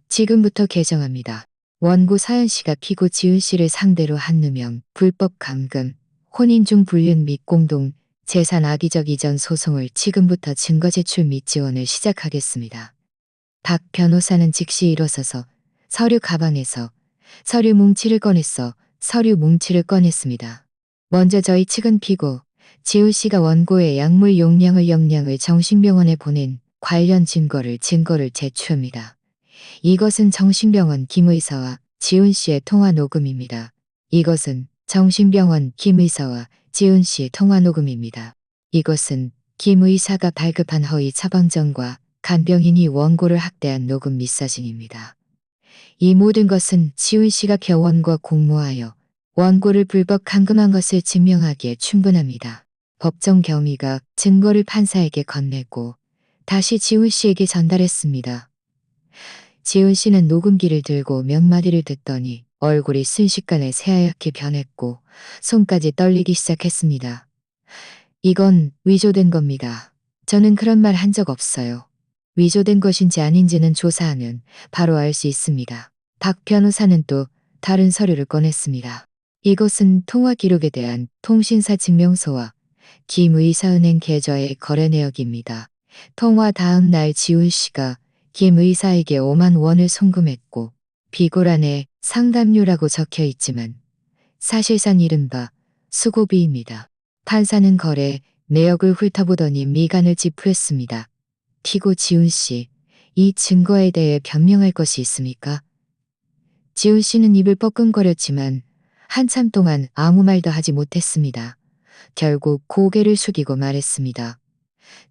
지금부터 개정합니다. 원고 서연 씨가 피고 지훈 씨를 상대로 한 누명, 불법 감금, 혼인 중 불륜 및 공동, 재산 악의적 이전 소송을 지금부터 증거 제출 및 지원을 시작하겠습니다. 박 변호사는 즉시 일어서서 서류 가방에서 서류 뭉치를 꺼냈습니다. 먼저 저희 측은 피고 지훈 씨가 원고의 약물 용량을 정신병원에 보낸 관련 증거를 제출합니다. 이것은 정신병원 김의사와 지훈 씨의 통화 녹음입니다. 이것은 정신병원 김의사와 지훈 씨의 통화 녹음입니다. 이것은 김의사가 발급한 허위 처방전과 간병인이 원고를 학대한 녹음 및사진입니다. 이 모든 것은 지훈 씨가 교원과 공모하여 원고를 불법 감금한 것을 증명하기에 충분합니다. 법정 경위가 증거를 판사에게 건네고 다시 지훈 씨에게 전달했습니다. 지훈 씨는 녹음기를 들고 몇 마디를 듣더니 얼굴이 순식간에 새하얗게 변했고 손까지 떨리기 시작했습니다. 이건 위조된 겁니다. 저는 그런 말 한 적 없어요. 위조된 것인지 아닌지는 조사하면 바로 알 수 있습니다. 박 변호사는 또 다른 서류를 꺼냈습니다. 이것은 통화 기록에 대한 통신사 증명서와 김의사은행 계좌의 거래 내역입니다. 통화 다음 날 지훈 씨가 김 의사에게 5만 원을 송금했고 비고란에 상담료라고 적혀 있지만 사실상 이른바 수고비입니다. 판사는 거래 내역을 훑어보더니 미간을 찌푸렸습니다. 피고 지훈 씨, 이 증거에 대해 변명할 것이 있습니까? 지훈 씨는 입을 뻐끔거렸지만 한참 동안 아무 말도 하지 못했습니다. 결국 고개를 숙이고 말했습니다.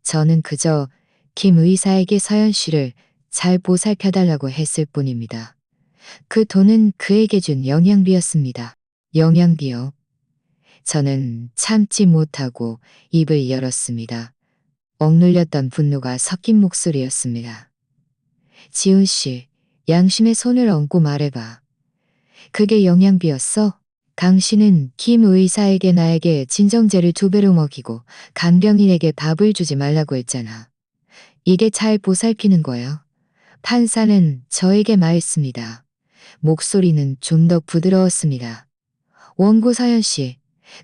저는 그저 김 의사에게 서연 씨를 잘 보살펴달라고 했을 뿐입니다. 그 돈은 그에게 준 영양비였습니다. 영양비요. 저는 참지 못하고 입을 열었습니다. 억눌렸던 분노가 섞인 목소리였습니다. 지훈 씨, 양심의 손을 얹고 말해봐. 그게 영양비였어? 당신은 김 의사에게 나에게 진정제를 2배로 먹이고 간병인에게 밥을 주지 말라고 했잖아. 이게 잘 보살피는 거야. 판사는 저에게 말했습니다. 목소리는 좀 더 부드러웠습니다. 원고 서연 씨,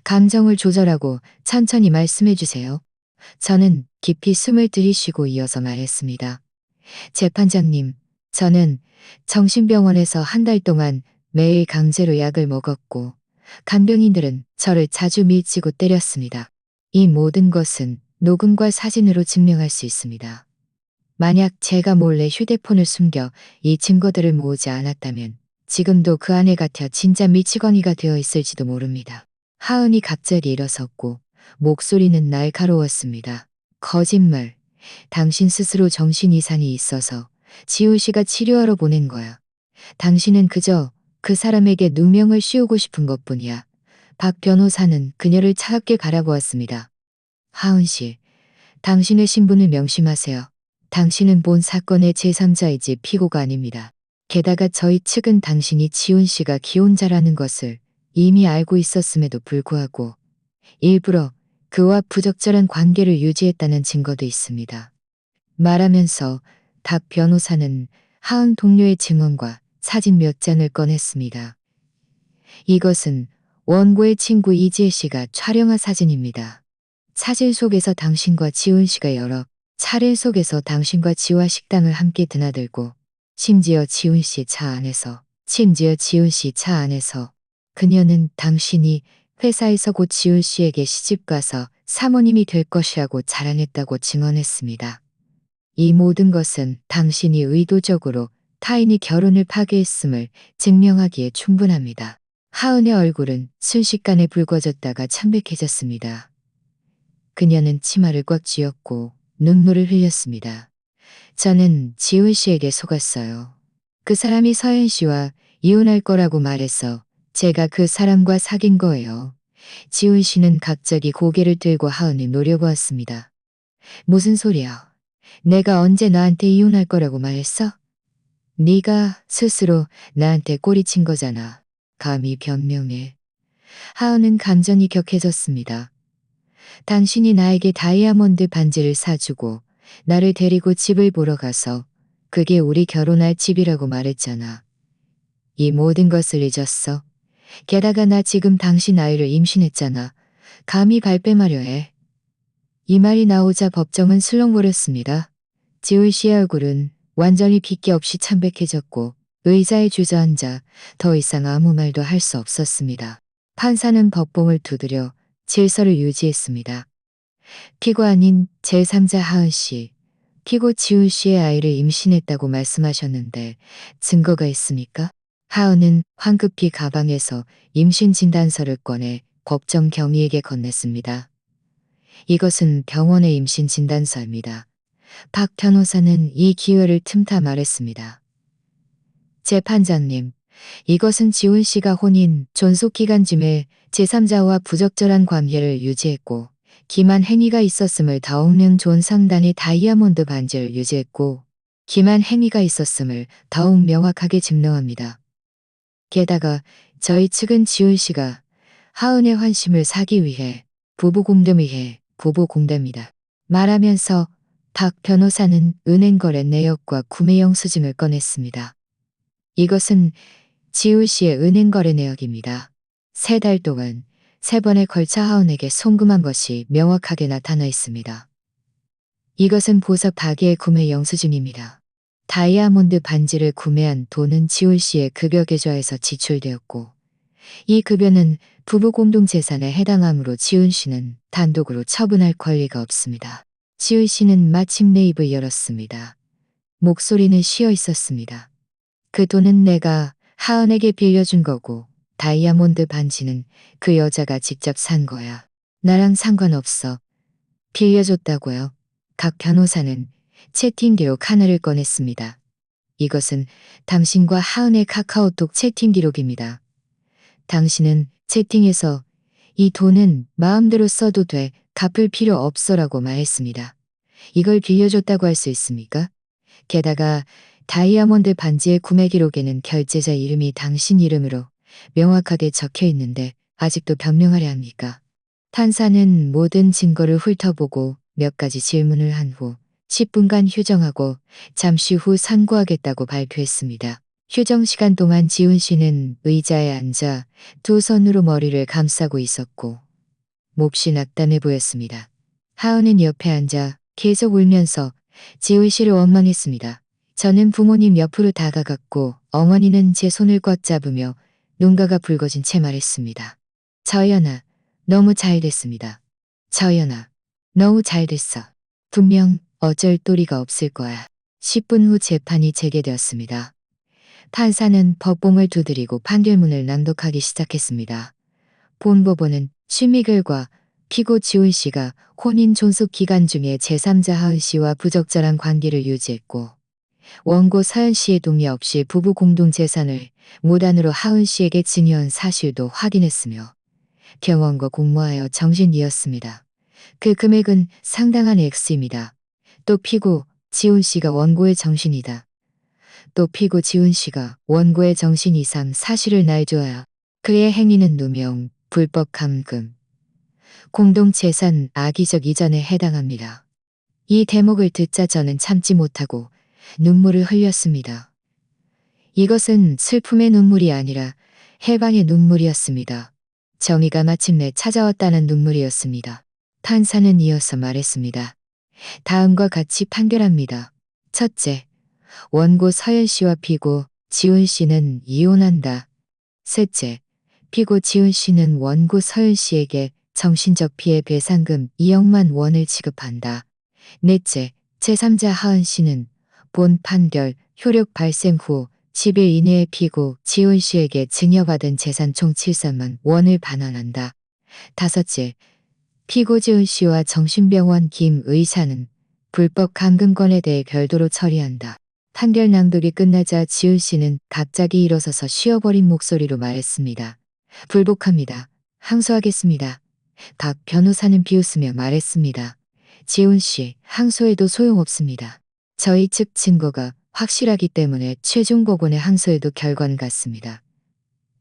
감정을 조절하고 천천히 말씀해 주세요. 저는 깊이 숨을 들이쉬고 이어서 말했습니다. 재판장님, 저는 정신병원에서 1달 동안 매일 강제로 약을 먹었고 간병인들은 저를 자주 밀치고 때렸습니다. 이 모든 것은 녹음과 사진으로 증명할 수 있습니다. 만약 제가 몰래 휴대폰을 숨겨 이 증거들을 모으지 않았다면 지금도 그 안에 갇혀 진짜 미치광이가 되어 있을지도 모릅니다. 하은이 갑자기 일어섰고 목소리는 날카로웠습니다. 거짓말. 당신 스스로 정신이상이 있어서 지훈 씨가 치료하러 보낸 거야. 당신은 그저 그 사람에게 누명을 씌우고 싶은 것뿐이야. 박 변호사는 그녀를 차갑게 바라보았습니다. 하은 씨, 당신의 신분을 명심하세요. 당신은 본 사건의 제3자이지 피고가 아닙니다. 게다가 저희 측은 당신이 지훈 씨가 기혼자라는 것을 이미 알고 있었음에도 불구하고 일부러 그와 부적절한 관계를 유지했다는 증거도 있습니다. 말하면서 박 변호사는 하은 동료의 증언과 사진 몇 장을 꺼냈습니다. 이것은 원고의 친구 이지혜 씨가 촬영한 사진입니다. 사진 속에서 당신과 지훈 씨가 여러 차례 속에서 당신과 지와 식당을 함께 드나들고 심지어 지훈 씨 차 안에서 그녀는 당신이 회사에서 곧 지훈 씨에게 시집가서 사모님이 될 것이라고 자랑했다고 증언했습니다. 이 모든 것은 당신이 의도적으로 타인이 결혼을 파괴했음을 증명하기에 충분합니다. 하은의 얼굴은 순식간에 붉어졌다가 창백해졌습니다. 그녀는 치마를 꽉 쥐었고 눈물을 흘렸습니다. 저는 지훈 씨에게 속았어요. 그 사람이 서연 씨와 이혼할 거라고 말해서 제가 그 사람과 사귄 거예요. 지훈 씨는 갑자기 고개를 들고 하은을 노려보았습니다. 무슨 소리야? 내가 언제 나한테 이혼할 거라고 말했어? 네가 스스로 나한테 꼬리친 거잖아. 감히 변명해. 하은은 감정이 격해졌습니다. 당신이 나에게 다이아몬드 반지를 사주고 나를 데리고 집을 보러 가서 그게 우리 결혼할 집이라고 말했잖아. 이 모든 것을 잊었어. 게다가 나 지금 당신 아이를 임신했잖아. 감히 발뺌하려 해. 이 말이 나오자 법정은 술렁거렸습니다. 지훈 씨의 얼굴은 완전히 빗기 없이 창백해졌고 의자에 주저앉아 더 이상 아무 말도 할 수 없었습니다. 판사는 법봉을 두드려 질서를 유지했습니다. 피고 아닌 제3자 하은 씨, 피고 지훈 씨의 아이를 임신했다고 말씀하셨는데 증거가 있습니까? 하은은 황급히 가방에서 임신 진단서를 꺼내 법정 경위에게 건넸습니다. 이것은 병원의 임신 진단서입니다. 박 변호사는 이 기회를 틈타 말했습니다. 재판장님, 이것은 지훈 씨가 혼인 존속 기간쯤에 제3자와 부적절한 관계를 유지했고 기만 행위가 있었음을 더욱 존 상단의 다이아몬드 반지를 유지했고 기만 행위가 있었음을 더욱 명확하게 증명합니다. 게다가 저희 측은 지훈 씨가 하은의 환심을 사기 위해 부부공대입니다. 말하면서 박 변호사는 은행 거래 내역과 구매 영수증을 꺼냈습니다. 이것은 지훈 씨의 은행 거래 내역입니다. 3달 동안 3번에 걸쳐 하은에게 송금한 것이 명확하게 나타나 있습니다. 이것은 보석 가게의 구매 영수증입니다. 다이아몬드 반지를 구매한 돈은 지훈 씨의 급여 계좌에서 지출되었고 이 급여는 부부 공동재산에 해당하므로 지훈 씨는 단독으로 처분할 권리가 없습니다. 지훈 씨는 마침내 입을 열었습니다. 목소리는 쉬어 있었습니다. 그 돈은 내가 하은에게 빌려준 거고 다이아몬드 반지는 그 여자가 직접 산 거야. 나랑 상관없어. 빌려줬다고요. 각 변호사는 채팅 기록 하나를 꺼냈습니다. 이것은 당신과 하은의 카카오톡 채팅 기록입니다. 당신은 채팅에서 이 돈은 마음대로 써도 돼. 갚을 필요 없어라고 말했습니다. 이걸 빌려줬다고 할 수 있습니까? 게다가 다이아몬드 반지의 구매 기록에는 결제자 이름이 당신 이름으로 명확하게 적혀 있는데 아직도 변명하려 합니까? 판사는 모든 증거를 훑어보고 몇 가지 질문을 한 후 10분간 휴정하고 잠시 후 선고하겠다고 발표했습니다. 휴정 시간 동안 지훈 씨는 의자에 앉아 두 손으로 머리를 감싸고 있었고 몹시 낙담해 보였습니다. 하은은 옆에 앉아 계속 울면서 지훈 씨를 원망했습니다. 저는 부모님 옆으로 다가갔고 어머니는 제 손을 꽉 잡으며 눈가가 붉어진 채 말했습니다. 저연아, 너무 잘 됐습니다. 저연아, 너무 잘 됐어. 분명 어쩔 도리가 없을 거야. 10분 후 재판이 재개되었습니다. 판사는 법봉을 두드리고 판결문을 낭독하기 시작했습니다. 본법원은 심의결과 피고 지훈 씨가 혼인 존속 기간 중에 제3자 하은 씨와 부적절한 관계를 유지했고 원고 서연 씨의 동의 없이 부부 공동 재산을 무단으로 하은 씨에게 증여한 사실도 확인했으며 병원과 공모하여 정신이었습니다. 그 금액은 상당한 액수입니다. 또 피고 지훈 씨가 원고의 정신이다. 또 피고 지훈 씨가 원고의 정신 이상 사실을 날조하여 그의 행위는 누명, 불법 감금, 공동재산 악의적 이전에 해당합니다. 이 대목을 듣자 저는 참지 못하고 눈물을 흘렸습니다. 이것은 슬픔의 눈물이 아니라 해방의 눈물이었습니다. 정의가 마침내 찾아왔다는 눈물이었습니다. 판사는 이어서 말했습니다. 다음과 같이 판결합니다. 첫째, 원고 서연 씨와 피고 지훈 씨는 이혼한다. 셋째, 피고 지훈 씨는 원고 서연 씨에게 정신적 피해 배상금 2억만 원을 지급한다. 넷째, 제3자 하은 씨는 본 판결 효력 발생 후 10일 이내에 피고 지훈 씨에게 증여받은 재산 총 7천만 원을 반환한다. 다섯째, 피고 지훈 씨와 정신병원 김 의사는 불법 감금건에 대해 별도로 처리한다. 판결 낭독이 끝나자 지훈 씨는 갑자기 일어서서 쉬어버린 목소리로 말했습니다. 불복합니다. 항소하겠습니다. 박 변호사는 비웃으며 말했습니다. 지훈 씨, 항소해도 소용없습니다. 저희 측 증거가 확실하기 때문에 최종 법원의 항소에도 결과는 같습니다.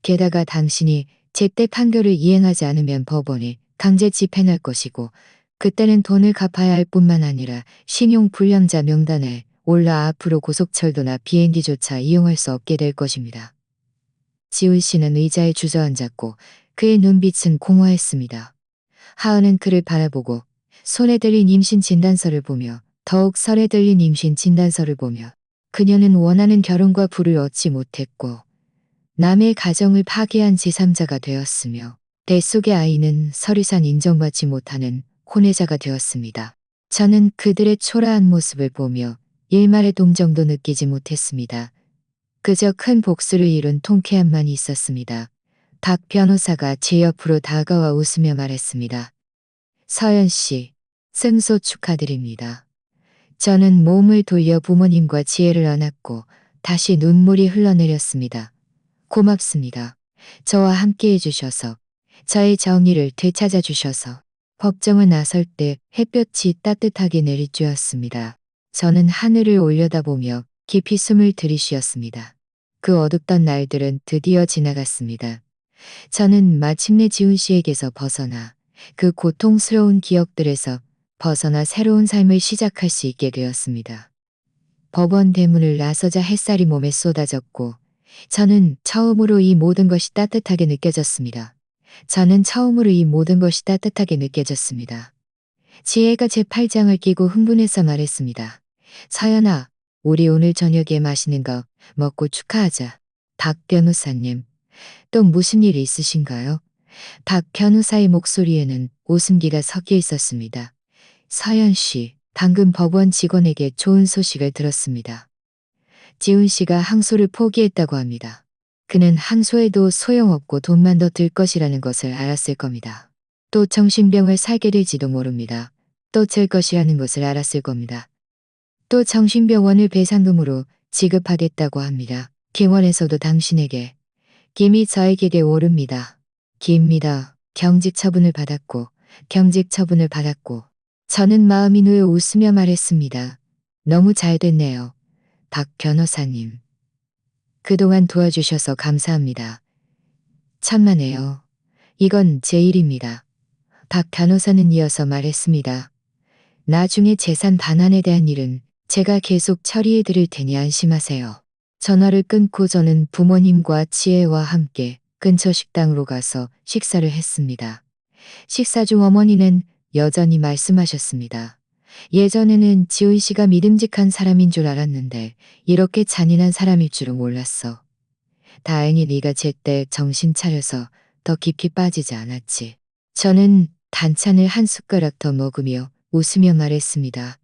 게다가 당신이 제때 판결을 이행하지 않으면 법원이 강제 집행할 것이고 그때는 돈을 갚아야 할 뿐만 아니라 신용 불량자 명단에 올라 앞으로 고속철도나 비행기조차 이용할 수 없게 될 것입니다. 지훈 씨는 의자에 주저앉았고 그의 눈빛은 공허했습니다. 하은은 그를 바라보고 손에 들린 임신 진단서를 보며 더욱 설에 들린 임신 진단서를 보며 그녀는 원하는 결혼과 부를 얻지 못했고 남의 가정을 파괴한 제3자가 되었으며 뱃속의 아이는 서류상 인정받지 못하는 혼외자가 되었습니다. 저는 그들의 초라한 모습을 보며 일말의 동정도 느끼지 못했습니다. 그저 큰 복수를 이룬 통쾌함만 있었습니다. 박 변호사가 제 옆으로 다가와 웃으며 말했습니다. 서연 씨, 승소 축하드립니다. 저는 몸을 돌려 부모님과 지혜를 안았고 다시 눈물이 흘러내렸습니다. 고맙습니다. 저와 함께 해주셔서, 저의 정의를 되찾아 주셔서. 법정을 나설 때 햇볕이 따뜻하게 내리쬐었습니다. 저는 하늘을 올려다보며 깊이 숨을 들이쉬었습니다. 그 어둡던 날들은 드디어 지나갔습니다. 저는 마침내 지훈 씨에게서 벗어나 그 고통스러운 기억들에서 벗어나 새로운 삶을 시작할 수 있게 되었습니다. 법원 대문을 나서자 햇살이 몸에 쏟아졌고 저는 처음으로 이 모든 것이 따뜻하게 느껴졌습니다. 저는 처음으로 이 모든 것이 따뜻하게 느껴졌습니다. 지혜가 제 팔짱을 끼고 흥분해서 말했습니다. 서연아, 우리 오늘 저녁에 맛있는 거 먹고 축하하자. 박 변호사님, 또 무슨 일이 있으신가요? 박 변호사의 목소리에는 웃음기가 섞여 있었습니다. 서연 씨, 방금 법원 직원에게 좋은 소식을 들었습니다. 지훈 씨가 항소를 포기했다고 합니다. 그는 항소해도 소용없고 돈만 더 들 것이라는 것을 알았을 겁니다. 또 정신병을 살게 될지도 모릅니다. 또 제 것이라는 것을 알았을 겁니다. 또 정신병원을 배상금으로 지급하겠다고 합니다. 김원에서도 당신에게, 김이 저에게 오릅니다. 기입니다. 경직 처분을 받았고, 경직 처분을 받았고. 저는 마음이 놓여 웃으며 말했습니다. 너무 잘 됐네요. 박 변호사님. 그동안 도와주셔서 감사합니다. 천만에요. 이건 제 일입니다. 박 변호사는 이어서 말했습니다. 나중에 재산 반환에 대한 일은 제가 계속 처리해 드릴 테니 안심하세요. 전화를 끊고 저는 부모님과 지혜와 함께 근처 식당으로 가서 식사를 했습니다. 식사 중 어머니는 여전히 말씀하셨습니다. 예전에는 지훈 씨가 믿음직한 사람인 줄 알았는데 이렇게 잔인한 사람일 줄은 몰랐어. 다행히 네가 제때 정신 차려서 더 깊이 빠지지 않았지. 저는 반찬을 한 숟가락 더 먹으며 웃으며 말했습니다.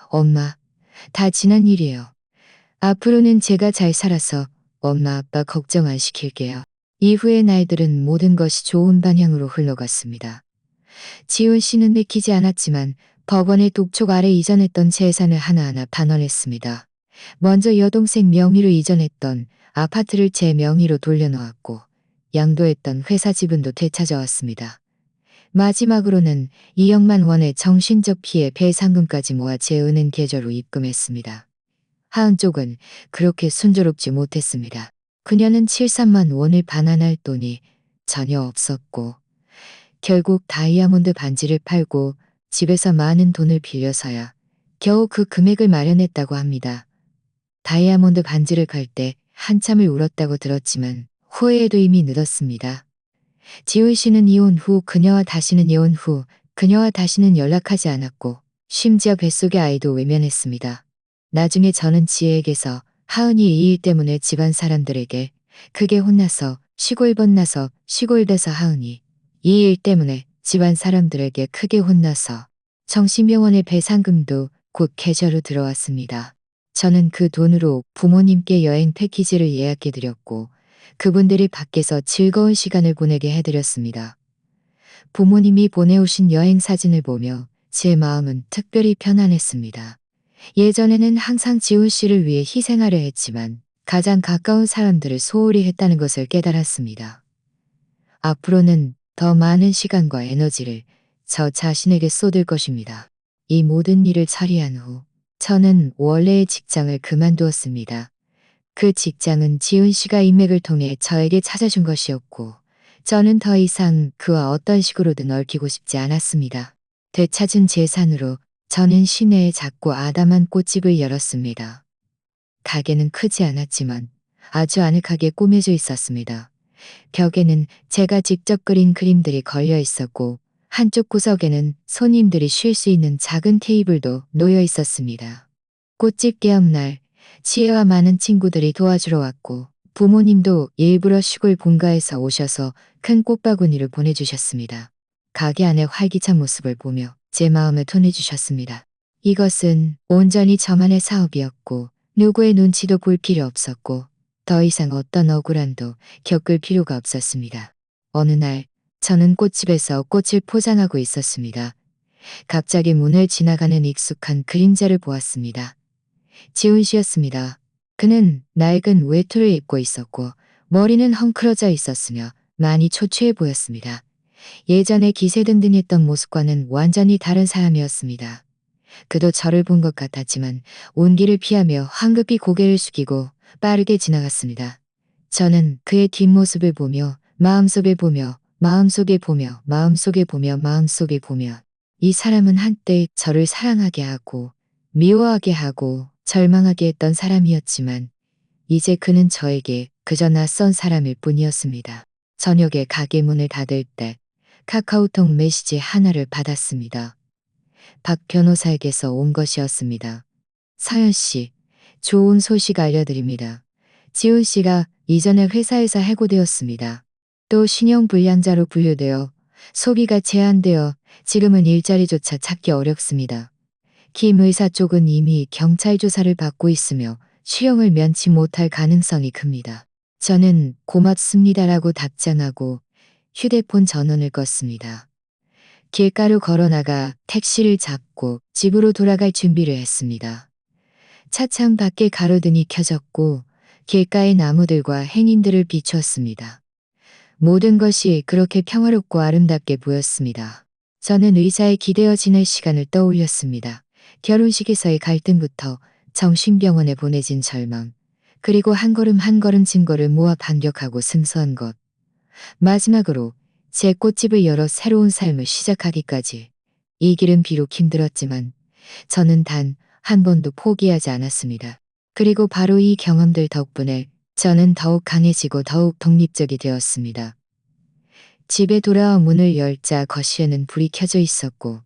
엄마, 다 지난 일이에요. 앞으로는 제가 잘 살아서 엄마 아빠 걱정 안 시킬게요. 이후의 날들은 모든 것이 좋은 방향으로 흘러갔습니다. 지훈 씨는 내키지 않았지만 법원의 독촉 아래 이전했던 재산을 하나하나 반환했습니다. 먼저 여동생 명의로 이전했던 아파트를 제 명의로 돌려놓았고 양도했던 회사 지분도 되찾아왔습니다. 마지막으로는 2억만 원의 정신적 피해 배상금까지 모아 제 은행 계좌로 입금했습니다. 하은 쪽은 그렇게 순조롭지 못했습니다. 그녀는 7~3만 원을 반환할 돈이 전혀 없었고 결국 다이아몬드 반지를 팔고 집에서 많은 돈을 빌려서야 겨우 그 금액을 마련했다고 합니다. 다이아몬드 반지를 갈 때 한참을 울었다고 들었지만 후회에도 이미 늦었습니다. 지훈 씨는 이혼 후 그녀와 다시는 연락하지 않았고 심지어 뱃속의 아이도 외면했습니다. 나중에 저는 지혜에게서 하은이 이 일 때문에 집안 사람들에게 크게 혼나서 시골 번나서 시골돼서 하은이 이 일 때문에 집안 사람들에게 크게 혼나서 정신병원의 배상금도 곧 계좌로 들어왔습니다. 저는 그 돈으로 부모님께 여행 패키지를 예약해드렸고 그분들이 밖에서 즐거운 시간을 보내게 해드렸습니다. 부모님이 보내오신 여행 사진을 보며 제 마음은 특별히 편안했습니다. 예전에는 항상 지훈 씨를 위해 희생하려 했지만 가장 가까운 사람들을 소홀히 했다는 것을 깨달았습니다. 앞으로는 더 많은 시간과 에너지를 저 자신에게 쏟을 것입니다. 이 모든 일을 처리한 후 저는 원래의 직장을 그만두었습니다. 그 직장은 지훈 씨가 인맥을 통해 저에게 찾아준 것이었고 저는 더 이상 그와 어떤 식으로든 얽히고 싶지 않았습니다. 되찾은 재산으로 저는 시내에 작고 아담한 꽃집을 열었습니다. 가게는 크지 않았지만 아주 아늑하게 꾸며져 있었습니다. 벽에는 제가 직접 그린 그림들이 걸려 있었고 한쪽 구석에는 손님들이 쉴 수 있는 작은 테이블도 놓여 있었습니다. 꽃집 개업날 지혜와 많은 친구들이 도와주러 왔고 부모님도 일부러 시골 본가에서 오셔서 큰 꽃바구니를 보내주셨습니다. 가게 안의 활기찬 모습을 보며 제 마음을 토내주셨습니다. 이것은 온전히 저만의 사업이었고 누구의 눈치도 볼 필요 없었고 더 이상 어떤 억울함도 겪을 필요가 없었습니다. 어느 날 저는 꽃집에서 꽃을 포장하고 있었습니다. 갑자기 문을 지나가는 익숙한 그림자를 보았습니다. 지훈 씨였습니다. 그는 낡은 외투를 입고 있었고 머리는 헝클어져 있었으며 많이 초췌해 보였습니다. 예전에 기세등등했던 모습과는 완전히 다른 사람이었습니다. 그도 저를 본 것 같았지만 온기를 피하며 황급히 고개를 숙이고 빠르게 지나갔습니다. 저는 그의 뒷모습을 보며 마음속에 보며 이 사람은 한때 저를 사랑하게 하고 미워하게 하고 절망하게 했던 사람이었지만 이제 그는 저에게 그저 낯선 사람일 뿐이었습니다. 저녁에 가게 문을 닫을 때 카카오톡 메시지 하나를 받았습니다. 박 변호사에게서 온 것이었습니다. 서연 씨, 좋은 소식 알려드립니다. 지훈 씨가 이전에 회사에서 해고되었습니다. 또 신용불량자로 분류되어 소비가 제한되어 지금은 일자리조차 찾기 어렵습니다. 김 의사 쪽은 이미 경찰 조사를 받고 있으며 수용을 면치 못할 가능성이 큽니다. 저는 고맙습니다라고 답장하고 휴대폰 전원을 껐습니다. 길가로 걸어나가 택시를 잡고 집으로 돌아갈 준비를 했습니다. 차창 밖에 가로등이 켜졌고 길가의 나무들과 행인들을 비추었습니다. 모든 것이 그렇게 평화롭고 아름답게 보였습니다. 저는 의자에 기대어 지낼 시간을 떠올렸습니다. 결혼식에서의 갈등부터 정신병원에 보내진 절망, 그리고 한 걸음 한 걸음 증거를 모아 반격하고 승소한 것, 마지막으로 제 꽃집을 열어 새로운 삶을 시작하기까지. 이 길은 비록 힘들었지만 저는 단 한 번도 포기하지 않았습니다. 그리고 바로 이 경험들 덕분에 저는 더욱 강해지고 더욱 독립적이 되었습니다. 집에 돌아와 문을 열자 거실에는 불이 켜져 있었고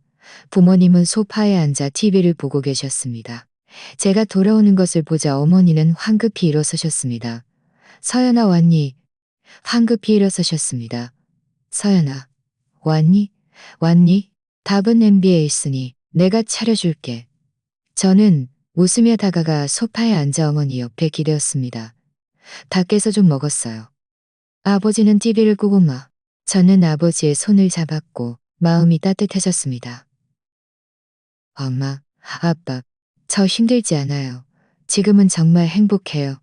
부모님은 소파에 앉아 TV를 보고 계셨습니다. 제가 돌아오는 것을 보자 어머니는 황급히 일어서셨습니다. 서연아 왔니? 황급히 일어서셨습니다. 서연아, 왔니? 왔니? 답은 냄비에 있으니 내가 차려줄게. 저는 웃으며 다가가 소파에 앉아 어머니 옆에 기대었습니다. 밖에서 좀 먹었어요. 아버지는 TV를 끄고 저는 아버지의 손을 잡았고 마음이 따뜻해졌습니다. 엄마, 아빠, 저 힘들지 않아요. 지금은 정말 행복해요.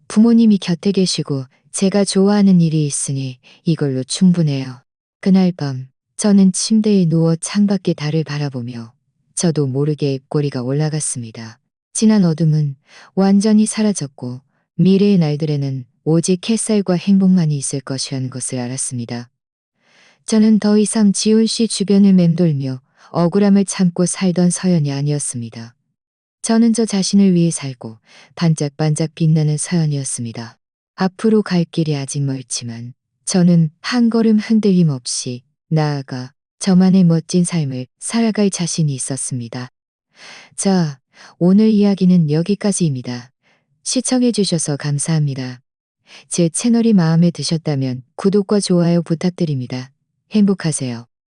부모님이 곁에 계시고 제가 좋아하는 일이 있으니 이걸로 충분해요. 그날 밤 저는 침대에 누워 창밖의 달을 바라보며 저도 모르게 입꼬리가 올라갔습니다. 지난 어둠은 완전히 사라졌고 미래의 날들에는 오직 햇살과 행복만이 있을 것이라는 것을 알았습니다. 저는 더 이상 지훈 씨 주변을 맴돌며 억울함을 참고 살던 서연이 아니었습니다. 저는 저 자신을 위해 살고 반짝반짝 빛나는 서연이었습니다. 앞으로 갈 길이 아직 멀지만 저는 한 걸음 흔들림 없이 나아가 저만의 멋진 삶을 살아갈 자신이 있었습니다. 자, 오늘 이야기는 여기까지입니다. 시청해주셔서 감사합니다. 제 채널이 마음에 드셨다면 구독과 좋아요 부탁드립니다. 행복하세요.